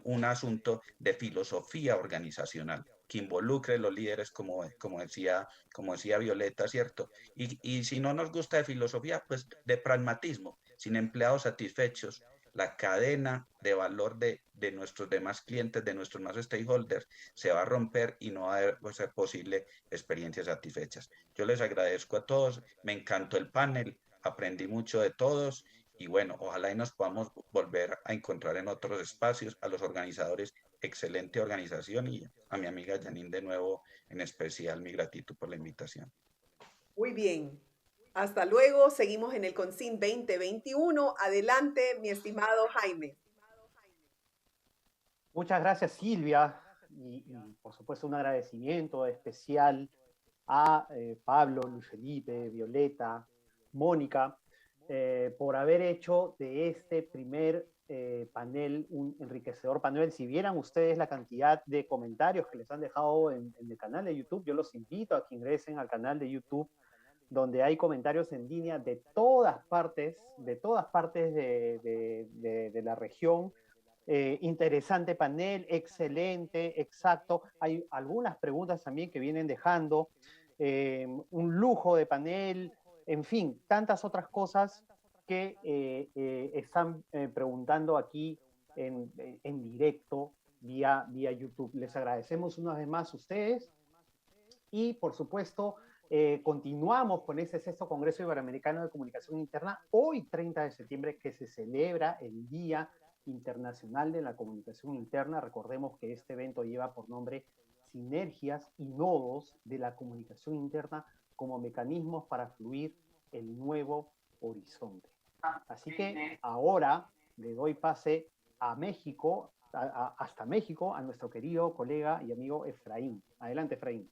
un asunto de filosofía organizacional que involucre los líderes, como decía Violeta, ¿cierto? Y si no nos gusta de filosofía, pues de pragmatismo, sin empleados satisfechos, la cadena de valor de nuestros demás clientes, de nuestros más stakeholders, se va a romper y no va a ser posible experiencias satisfechas. Yo les agradezco a todos, me encantó el panel, aprendí mucho de todos y bueno, ojalá y nos podamos volver a encontrar en otros espacios, a los organizadores, excelente organización y a mi amiga Janine de nuevo, en especial mi gratitud por la invitación. Muy bien. Hasta luego. Seguimos en el CONCIN 2021. Adelante, mi estimado Jaime. Muchas gracias, Silvia, y por supuesto un agradecimiento especial a Pablo, Luis Felipe, Violeta, Mónica, por haber hecho de este primer panel un enriquecedor panel. Si vieran ustedes la cantidad de comentarios que les han dejado en el canal de YouTube, yo los invito a que ingresen al canal de YouTube, donde hay comentarios en línea de todas partes de la región. Interesante panel, excelente, exacto. Hay algunas preguntas también que vienen dejando. Un lujo de panel, en fin, tantas otras cosas que están preguntando aquí en directo vía YouTube. Les agradecemos una vez más a ustedes y, por supuesto, continuamos con ese sexto Congreso Iberoamericano de Comunicación Interna, hoy 30 de septiembre, que se celebra el Día Internacional de la Comunicación Interna. Recordemos que este evento lleva por nombre Sinergias y Nodos de la Comunicación Interna como mecanismos para fluir el nuevo horizonte. Así que ahora le doy pase a México, hasta México, a nuestro querido colega y amigo Efraín. Adelante, Efraín.